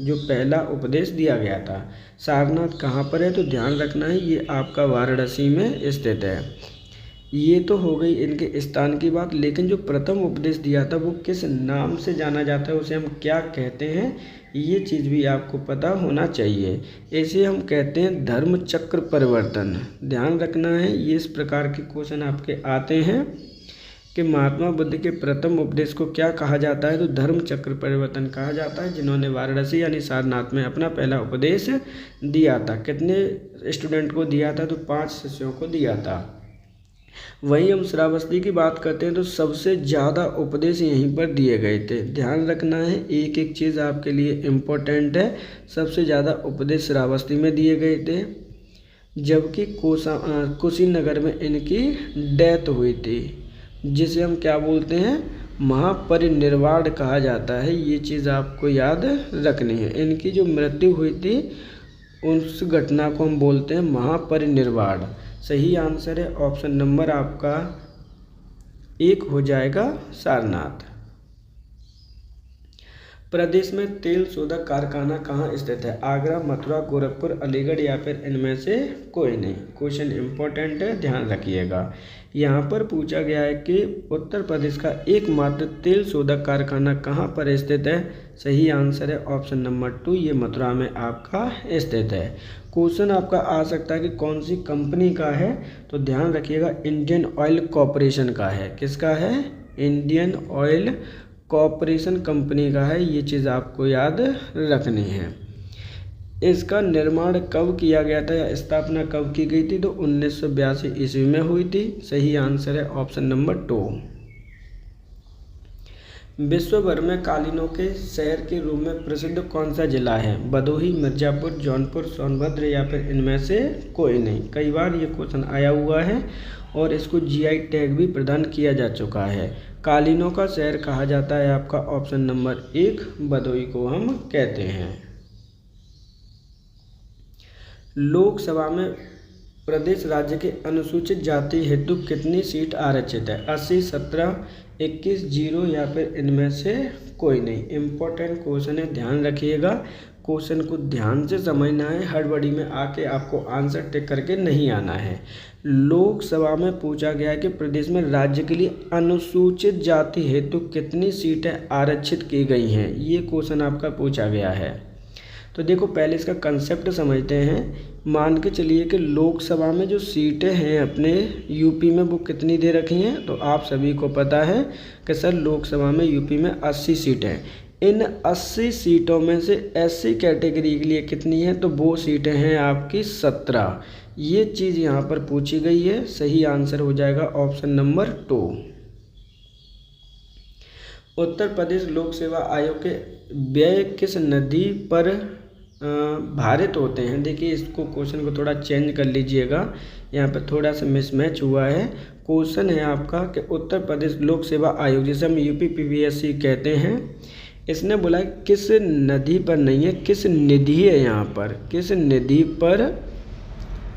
जो पहला उपदेश दिया गया था। सारनाथ कहाँ पर है, तो ध्यान रखना है ये आपका वाराणसी में स्थित है। ये तो हो गई इनके स्थान की बात, लेकिन जो प्रथम उपदेश दिया था वो किस नाम से जाना जाता है, उसे हम क्या कहते हैं, ये चीज़ भी आपको पता होना चाहिए। ऐसे हम कहते हैं धर्म चक्र परिवर्तन। ध्यान रखना है, ये इस प्रकार के क्वेश्चन आपके आते हैं कि महात्मा बुद्ध के प्रथम उपदेश को क्या कहा जाता है, तो धर्म चक्र परिवर्तन कहा जाता है, जिन्होंने वाराणसी यानी सारनाथ में अपना पहला उपदेश दिया था। कितने स्टूडेंट को दिया था, तो 5 शिष्यों को दिया था। वहीं हम श्रावस्ती की बात करते हैं तो सबसे ज़्यादा उपदेश यहीं पर दिए गए थे। ध्यान रखना है, एक एक चीज़ आपके लिए इम्पोर्टेंट है। सबसे ज़्यादा उपदेश श्रावस्ती में दिए गए थे, जबकि कुशीनगर में इनकी डेथ हुई थी, जिसे हम क्या बोलते हैं, महापरिनिर्वाण कहा जाता है। ये चीज़ आपको याद रखनी है। इनकी जो मृत्यु हुई थी उस घटना को हम बोलते हैं महापरिनिर्वाण। सही आंसर है ऑप्शन नंबर आपका 1 हो जाएगा, सारनाथ। प्रदेश में तेल शोधक कारखाना कहाँ स्थित है, आगरा, मथुरा, गोरखपुर, अलीगढ़ या फिर इनमें से कोई नहीं। क्वेश्चन इंपॉर्टेंट है, ध्यान रखिएगा। यहाँ पर पूछा गया है कि उत्तर प्रदेश का एकमात्र तेल शोधक कारखाना कहाँ पर स्थित है। सही आंसर है ऑप्शन नंबर 2, ये मथुरा में आपका स्थित है। क्वेश्चन आपका आ सकता है कि कौन सी कंपनी का है, तो ध्यान रखिएगा इंडियन ऑयल कॉरपोरेशन का है। किसका है, इंडियन ऑयल कॉरपोरेशन कंपनी का है। ये चीज़ आपको याद रखनी है। इसका निर्माण कब किया गया था या स्थापना कब की गई थी, तो 1982 ईस्वी में हुई थी। सही आंसर है ऑप्शन नंबर 2। विश्व भर में कालीनों के शहर के रूप में प्रसिद्ध कौन सा जिला है, भदोही, मिर्जापुर, जौनपुर, सोनभद्र या फिर इनमें से कोई नहीं। कई बार ये क्वेश्चन आया हुआ है और इसको जीआई टैग भी प्रदान किया जा चुका है। कालीनों का शहर कहा जाता है आपका ऑप्शन नंबर 1, भदोही को हम कहते हैं। लोकसभा में प्रदेश राज्य के अनुसूचित जाति हेतु कितनी सीट आरक्षित है, 80, 17, 21, 0 या फिर इनमें से कोई नहीं। इम्पोर्टेंट क्वेश्चन है, ध्यान रखिएगा। क्वेश्चन को ध्यान से समझना है, हड़बड़ी में आके आपको आंसर टिक करके नहीं आना है। लोकसभा में पूछा गया है कि प्रदेश में राज्य के लिए अनुसूचित जाति हेतु कितनी सीटें आरक्षित की गई हैं, ये क्वेश्चन आपका पूछा गया है। तो देखो पहले इसका कंसेप्ट समझते हैं। मान के चलिए कि लोकसभा में जो सीटें हैं अपने यूपी में वो कितनी दे रखी हैं, तो आप सभी को पता है कि सर लोकसभा में यूपी में 80 सीटें हैं। इन 80 सीटों में से एससी कैटेगरी के लिए कितनी है, तो वो सीटें हैं आपकी 17। ये चीज़ यहाँ पर पूछी गई है। सही आंसर हो जाएगा ऑप्शन नंबर 2। उत्तर प्रदेश लोक सेवा आयोग के व्यय किस नदी पर भारित होते हैं। देखिए इसको क्वेश्चन को थोड़ा चेंज कर लीजिएगा, यहाँ पर थोड़ा सा मिसमैच हुआ है। क्वेश्चन है आपका कि उत्तर प्रदेश लोक सेवा आयोग, जिसे हम यूपीपीएससी कहते हैं, इसने बोला किस नदी पर नहीं है, किस निधि है, यहाँ पर किस निधि पर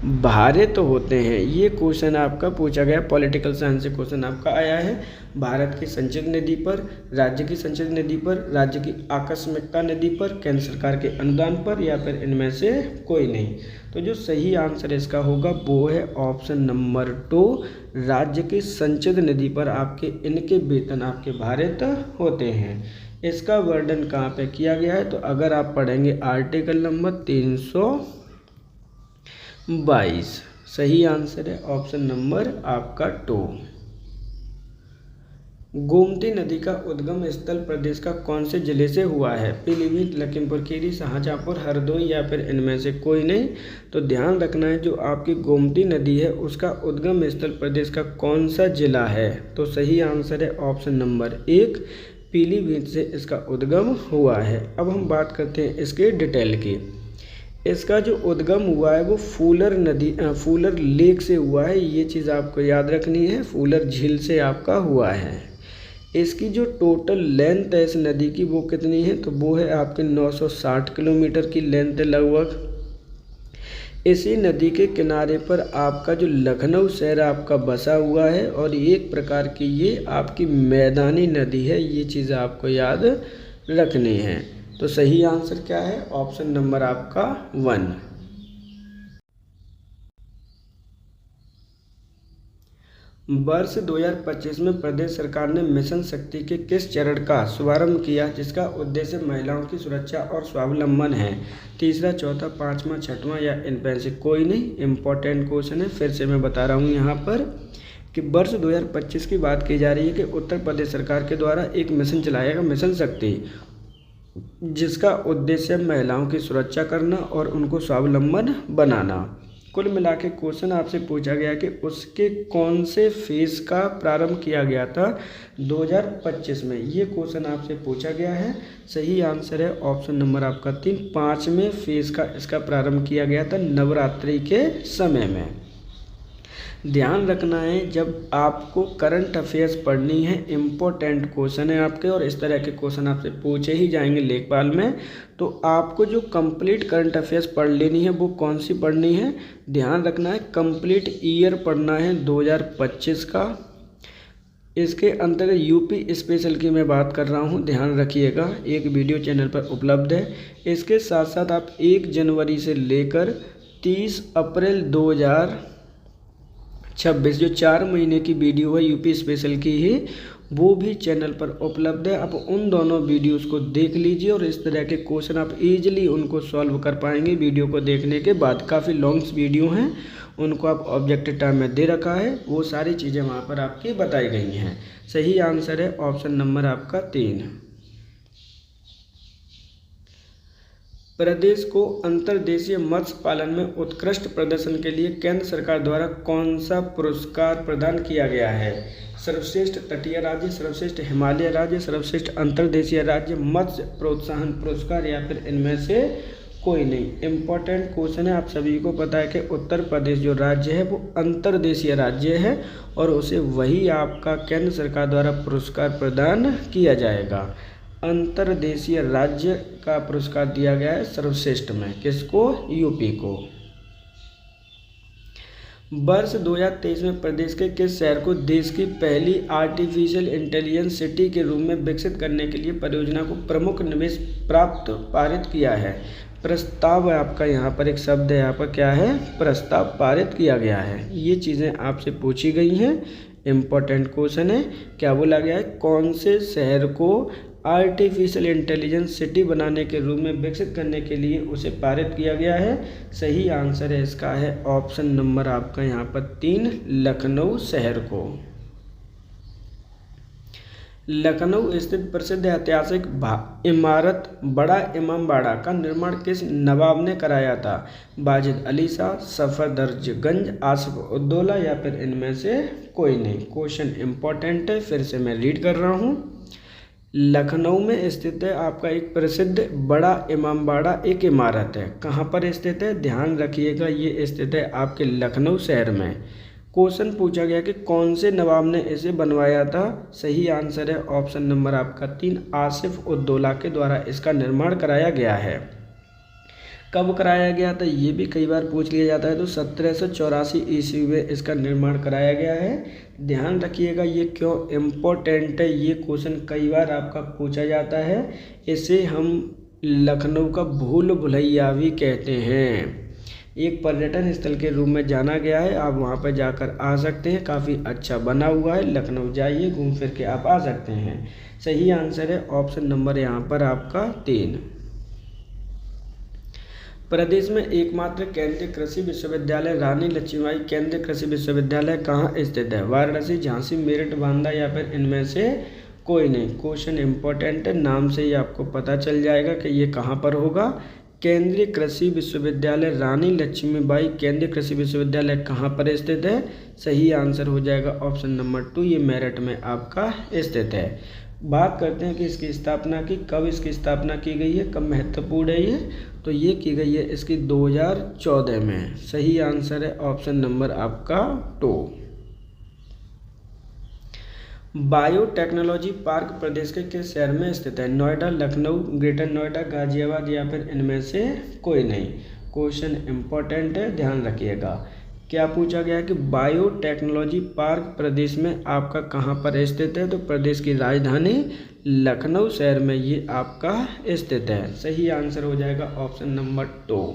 भारित होते हैं। ये क्वेश्चन आपका पूछा गया, पॉलिटिकल साइंस से क्वेश्चन आपका आया है। भारत की संचित निधि पर, राज्य की संचित निधि पर, राज्य की आकस्मिकता निधि पर, केंद्र सरकार के अनुदान पर, या फिर इनमें से कोई नहीं। तो जो सही आंसर इसका होगा वो है ऑप्शन नंबर 2, राज्य की संचित निधि पर आपके इनके वेतन आपके भारित होते हैं। इसका वर्णन कहाँ पे किया गया है, तो अगर आप पढ़ेंगे आर्टिकल नंबर 322। सही आंसर है ऑप्शन नंबर आपका 2। गोमती नदी का उद्गम स्थल प्रदेश का कौन से जिले से हुआ है। पीलीभीत, लखीमपुर खीरी, शाहजहाँपुर, हरदोई, या फिर इनमें से कोई नहीं। तो ध्यान रखना है जो आपकी गोमती नदी है उसका उद्गम स्थल प्रदेश का कौन सा जिला है। तो सही आंसर है ऑप्शन नंबर 1, पीलीभीत से इसका उद्गम हुआ है। अब हम बात करते हैं इसके डिटेल की। इसका जो उद्गम हुआ है वो फूलर नदी फूलर लेक से हुआ है, ये चीज़ आपको याद रखनी है। फूलर झील से आपका हुआ है। इसकी जो टोटल लेंथ है इस नदी की वो कितनी है, तो वो है आपके 960 किलोमीटर की लेंथ है लगभग। इसी नदी के किनारे पर आपका जो लखनऊ शहर आपका बसा हुआ है, और एक प्रकार की ये आपकी मैदानी नदी है, ये चीज़ आपको याद रखनी है। तो सही आंसर क्या है, ऑप्शन नंबर आपका 1। वर्ष 2025 में प्रदेश सरकार ने मिशन शक्ति के किस चरण का शुभारंभ किया, जिसका उद्देश्य महिलाओं की सुरक्षा और स्वावलंबन है। तीसरा, चौथा, पांचवा, छठवां, या इनमें से कोई नहीं। इंपॉर्टेंट क्वेश्चन है, फिर से मैं बता रहा हूँ यहाँ पर कि वर्ष 2025 की बात की जा रही है कि उत्तर प्रदेश सरकार के द्वारा एक मिशन चलाया गया, मिशन शक्ति, जिसका उद्देश्य महिलाओं की सुरक्षा करना और उनको स्वावलंबन बनाना। कुल मिला के क्वेश्चन आपसे पूछा गया कि उसके कौन से फेज का प्रारंभ किया गया था 2025 में, ये क्वेश्चन आपसे पूछा गया है। सही आंसर है ऑप्शन नंबर आपका 3, 5वें फेज का इसका प्रारंभ किया गया था नवरात्रि के समय में। ध्यान रखना है जब आपको करंट अफेयर्स पढ़नी है, इम्पोर्टेंट क्वेश्चन है आपके, और इस तरह के क्वेश्चन आपसे पूछे ही जाएंगे लेखपाल में। तो आपको जो कंप्लीट करंट अफेयर्स पढ़ लेनी है वो कौन सी पढ़नी है, ध्यान रखना है कंप्लीट ईयर पढ़ना है 2025 का। इसके अंतर्गत यूपी स्पेशल की मैं बात कर रहा हूँ, ध्यान रखिएगा, एक वीडियो चैनल पर उपलब्ध है। इसके साथ साथ आप 1 जनवरी से लेकर 30 अप्रैल 2026 जो 4 महीने की वीडियो है यूपी स्पेशल की ही, वो भी चैनल पर उपलब्ध है। आप उन दोनों वीडियोस को देख लीजिए और इस तरह के क्वेश्चन आप इजीली उनको सॉल्व कर पाएंगे वीडियो को देखने के बाद। काफ़ी लॉन्ग्स वीडियो हैं, उनको आप ऑब्जेक्टिव टाइम में दे रखा है, वो सारी चीज़ें वहाँ पर आपकी बताई गई हैं। सही आंसर है ऑप्शन नंबर आपका 3। प्रदेश को अंतर्देशीय मत्स्य पालन में उत्कृष्ट प्रदर्शन के लिए केंद्र सरकार द्वारा कौन सा पुरस्कार प्रदान किया गया है। सर्वश्रेष्ठ तटीय राज्य, सर्वश्रेष्ठ हिमालय राज्य, सर्वश्रेष्ठ अंतर्देशीय राज्य, मत्स्य प्रोत्साहन पुरस्कार, या फिर इनमें से कोई नहीं। इम्पोर्टेंट क्वेश्चन है, आप सभी को पता है कि उत्तर प्रदेश जो राज्य है वो अंतर्देशीय राज्य है और उसे वही आपका केंद्र सरकार द्वारा पुरस्कार प्रदान किया जाएगा। अंतर्देशीय राज्य का पुरस्कार दिया गया है सर्वश्रेष्ठ में, किसको, यूपी को। वर्ष 2023 में प्रदेश के किस शहर को देश की पहली आर्टिफिशियल इंटेलिजेंस सिटी के रूप में विकसित करने के लिए परियोजना को प्रमुख निवेश प्राप्त पारित किया है? प्रस्ताव है आपका, यहाँ पर एक शब्द है, यहाँ पर क्या है? प्रस्ताव पारित किया गया है। ये चीज़ें आपसे पूछी गई हैं, इम्पोर्टेंट क्वेश्चन है। क्या बोला गया है? कौन से शहर को आर्टिफिशियल इंटेलिजेंस सिटी बनाने के रूप में विकसित करने के लिए उसे पारित किया गया है? सही आंसर है इसका है ऑप्शन नंबर आपका यहाँ पर 3, लखनऊ शहर को। लखनऊ स्थित प्रसिद्ध ऐतिहासिक इमारत बड़ा इमामबाड़ा का निर्माण किस नवाब ने कराया था? वाजिद अली शाह, सफदरजंग, आसिफ उद्दौला या फिर इनमें से कोई नहीं। क्वेश्चन इंपॉर्टेंट है, फिर से मैं रीड कर रहा हूँ। लखनऊ में स्थित है आपका एक प्रसिद्ध बड़ा इमामबाड़ा एक इमारत है। कहाँ पर स्थित है? ध्यान रखिएगा, ये स्थित है आपके लखनऊ शहर में। क्वेश्चन पूछा गया कि कौन से नवाब ने इसे बनवाया था? सही आंसर है ऑप्शन नंबर आपका 3, आसिफ उद्दौला के द्वारा इसका निर्माण कराया गया है। कब कराया गया था ये भी कई बार पूछ लिया जाता है। तो 1784 ईस्वी में इसका निर्माण कराया गया है। ध्यान रखिएगा, ये क्यों इम्पोर्टेंट है, ये क्वेश्चन कई बार आपका पूछा जाता है। इसे हम लखनऊ का भूल भुलैया भी कहते हैं। एक पर्यटन स्थल के रूप में जाना गया है। आप वहाँ पर जाकर आ सकते हैं, काफ़ी अच्छा बना हुआ है। लखनऊ जाइए, घूम फिर के आप आ सकते हैं। सही आंसर है ऑप्शन नंबर यहाँ पर आपका 3। प्रदेश में एकमात्र केंद्रीय कृषि विश्वविद्यालय रानी लक्ष्मीबाई केंद्रीय कृषि विश्वविद्यालय कहाँ स्थित है? वाराणसी, झांसी, मेरठ, बांदा या फिर इनमें से कोई नहीं। क्वेश्चन इंपॉर्टेंट है, नाम से ही आपको पता चल जाएगा कि ये कहाँ पर होगा। केंद्रीय कृषि विश्वविद्यालय रानी लक्ष्मीबाई केंद्रीय कृषि विश्वविद्यालय कहाँ पर स्थित है? सही आंसर हो जाएगा ऑप्शन नंबर 2, ये मेरठ में आपका स्थित है। बात करते हैं कि इसकी स्थापना की, कब इसकी स्थापना की गई है, कब महत्वपूर्ण है ये? तो ये की गई है इसकी 2014 में। सही आंसर है ऑप्शन नंबर आपका 2। बायोटेक्नोलॉजी पार्क प्रदेश के किस शहर में स्थित है? नोएडा, लखनऊ, ग्रेटर नोएडा, गाजियाबाद या फिर इनमें से कोई नहीं। क्वेश्चन इंपॉर्टेंट है, ध्यान रखिएगा। क्या पूछा गया है कि बायोटेक्नोलॉजी पार्क प्रदेश में आपका कहाँ पर स्थित है? तो प्रदेश की राजधानी लखनऊ शहर में ये आपका स्थित है। सही आंसर हो जाएगा ऑप्शन नंबर 2।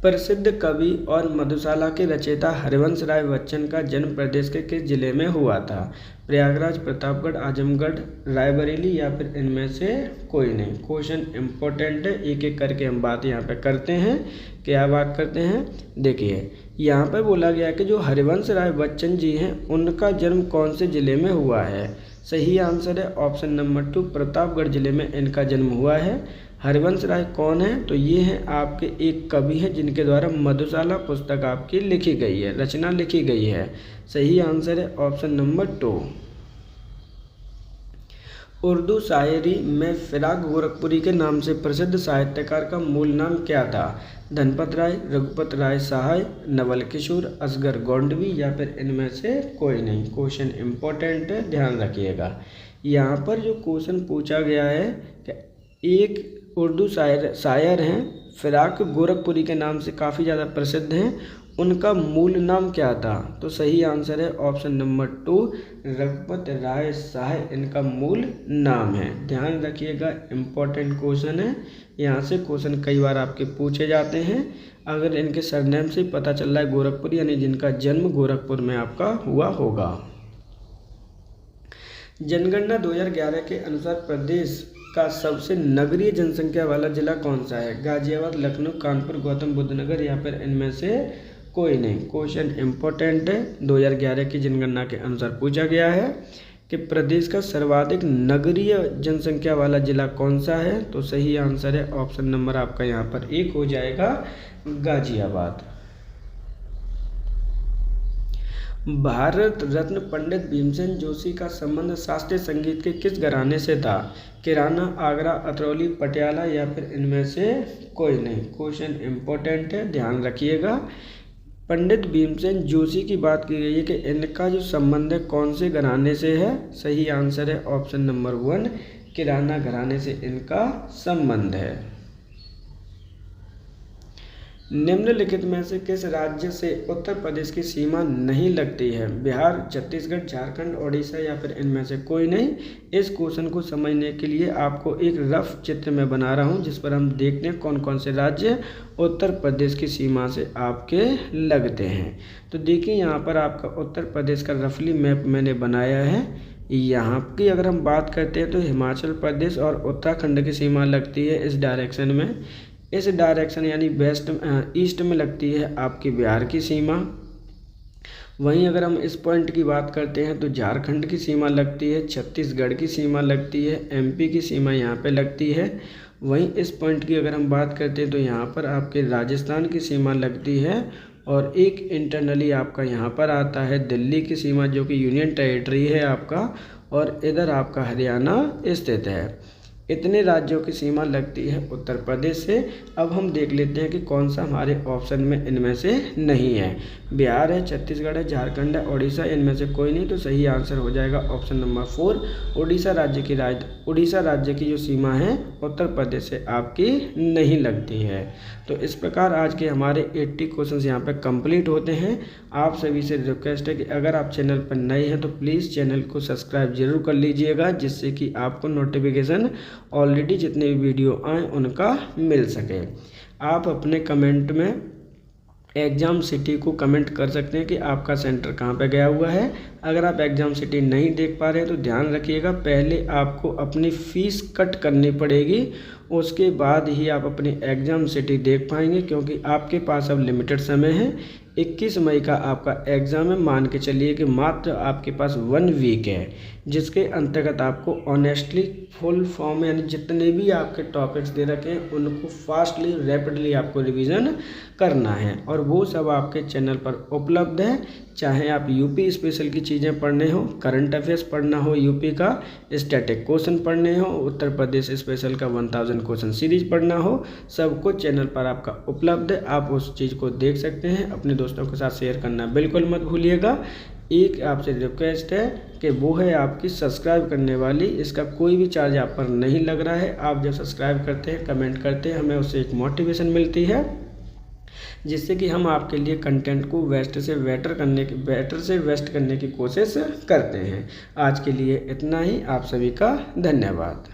प्रसिद्ध कवि और मधुशाला के रचयिता हरिवंश राय बच्चन का जन्म प्रदेश के किस जिले में हुआ था? प्रयागराज, प्रतापगढ़, आजमगढ़, रायबरेली या फिर इनमें से कोई नहीं। क्वेश्चन इंपॉर्टेंट है, एक एक करके हम बात यहाँ पे करते हैं। क्या बात करते हैं? देखिए, यहाँ पर बोला गया कि जो हरिवंश राय बच्चन जी हैं उनका जन्म कौन से ज़िले में हुआ है? सही आंसर है ऑप्शन नंबर 2, प्रतापगढ़ जिले में इनका जन्म हुआ है। हरिवंश राय कौन है? तो ये हैं आपके एक कवि हैं जिनके द्वारा मधुशाला पुस्तक आपकी लिखी गई है, रचना लिखी गई है। सही आंसर है ऑप्शन नंबर 2। उर्दू शायरी में फिराक गोरखपुरी के नाम से प्रसिद्ध साहित्यकार का मूल नाम क्या था? धनपत राय, रघुपत राय सहाय, नवल किशोर, असगर गोंडवी या फिर इनमें से कोई नहीं। क्वेश्चन इंपॉर्टेंट है, ध्यान रखिएगा। यहाँ पर जो क्वेश्चन पूछा गया है कि एक उर्दू शायर हैं फिराक गोरखपुरी के नाम से काफ़ी ज़्यादा प्रसिद्ध हैं, उनका मूल नाम क्या था? तो सही आंसर है ऑप्शन नंबर 2, रघुपत राय सहाय इनका मूल नाम है। ध्यान रखिएगा, इम्पोर्टेंट क्वेश्चन है। यहाँ से क्वेश्चन कई बार आपके पूछे जाते हैं। अगर इनके सरनेम से पता चल रहा है गोरखपुर, यानी जिनका जन्म गोरखपुर में आपका हुआ होगा। जनगणना 2011 के अनुसार प्रदेश का सबसे नगरीय जनसंख्या वाला जिला कौन सा है? गाजियाबाद, लखनऊ, कानपुर, गौतम बुद्ध नगर या फिर इनमें से कोई नहीं। क्वेश्चन इंपॉर्टेंट है, 2011 की जनगणना के अनुसार पूछा गया है कि प्रदेश का सर्वाधिक नगरीय जनसंख्या वाला जिला कौन सा है? तो सही आंसर है ऑप्शन नंबर आपका यहाँ पर 1 हो जाएगा, गाजियाबाद। भारत रत्न पंडित भीमसेन जोशी का संबंध शास्त्रीय संगीत के किस घराने से था? किराना, आगरा, अतरौली, पटियाला या फिर इनमें से कोई नहीं। क्वेश्चन इंपॉर्टेंट है, ध्यान रखिएगा। पंडित भीमसेन जोशी की बात की गई है कि इनका जो संबंध है कौन से घराने से है? सही आंसर है ऑप्शन नंबर 1, किराना घराने से इनका संबंध है। निम्नलिखित में से किस राज्य से उत्तर प्रदेश की सीमा नहीं लगती है? बिहार, छत्तीसगढ़, झारखंड, ओडिशा या फिर इनमें से कोई नहीं। इस क्वेश्चन को समझने के लिए आपको एक रफ चित्र में बना रहा हूं, जिस पर हम देखते हैं कौन कौन से राज्य उत्तर प्रदेश की सीमा से आपके लगते हैं। तो देखिए यहाँ पर आपका उत्तर प्रदेश का रफली मैप मैंने बनाया है। यहाँ की अगर हम बात करते हैं तो हिमाचल प्रदेश और उत्तराखंड की सीमा लगती है इस डायरेक्शन में। इस डायरेक्शन यानी वेस्ट ईस्ट में लगती है आपकी बिहार की सीमा। वहीं अगर हम इस पॉइंट की बात करते हैं तो झारखंड की सीमा लगती है, छत्तीसगढ़ की सीमा लगती है, एमपी की सीमा यहाँ पे लगती है। वहीं इस पॉइंट की अगर हम बात करते हैं तो यहाँ पर आपके राजस्थान की सीमा लगती है और एक इंटरनली आपका यहाँ पर आता है दिल्ली की सीमा, जो कि यूनियन टेरिटरी है आपका, और इधर आपका हरियाणा स्थित है। इतने राज्यों की सीमा लगती है उत्तर प्रदेश से। अब हम देख लेते हैं कि कौन सा हमारे ऑप्शन में इनमें से नहीं है। बिहार है, छत्तीसगढ़ है, झारखंड है, ओडिशा, इनमें से कोई नहीं। तो सही आंसर हो जाएगा ऑप्शन नंबर 4, उड़ीसा राज्य की जो सीमा है उत्तर प्रदेश से आपकी नहीं लगती है। तो इस प्रकार आज के हमारे 80 क्वेश्चंस यहाँ पे कंप्लीट होते हैं। आप सभी से रिक्वेस्ट है कि अगर आप चैनल पर नए हैं तो प्लीज़ चैनल को सब्सक्राइब जरूर कर लीजिएगा, जिससे कि आपको नोटिफिकेशन ऑलरेडी जितने भी वीडियो आए उनका मिल सके। आप अपने कमेंट में एग्ज़ाम सिटी को कमेंट कर सकते हैं कि आपका सेंटर कहाँ पे गया हुआ है। अगर आप एग्ज़ाम सिटी नहीं देख पा रहे हैं तो ध्यान रखिएगा, पहले आपको अपनी फ़ीस कट करनी पड़ेगी, उसके बाद ही आप अपनी एग्ज़ाम सिटी देख पाएंगे, क्योंकि आपके पास अब लिमिटेड समय है। 21 मई का आपका एग्ज़ाम है। मान के चलिए कि मात्र आपके पास 1 वीक है, जिसके अंतर्गत आपको ऑनेस्टली फुल फॉर्म यानी जितने भी आपके टॉपिक्स दे रखे हैं उनको फास्टली रैपिडली आपको रिवीजन करना है, और वो सब आपके चैनल पर उपलब्ध है। चाहे आप यूपी स्पेशल की चीज़ें पढ़ने हो, करंट अफेयर्स पढ़ना हो, यूपी का स्टैटिक क्वेश्चन पढ़ने हो, उत्तर प्रदेश स्पेशल का 1000 क्वेश्चन सीरीज पढ़ना हो, सब कुछ चैनल पर आपका उपलब्ध है। आप उस चीज़ को देख सकते हैं। अपने दोस्तों के साथ शेयर करना बिल्कुल मत भूलिएगा। एक आपसे रिक्वेस्ट है कि वो है आपकी सब्सक्राइब करने वाली। इसका कोई भी चार्ज आप पर नहीं लग रहा है। आप जब सब्सक्राइब करते हैं, कमेंट करते हैं, हमें उससे एक मोटिवेशन मिलती है, जिससे कि हम आपके लिए कंटेंट को बेस्ट से बेस्ट करने की कोशिश करते हैं। आज के लिए इतना ही। आप सभी का धन्यवाद।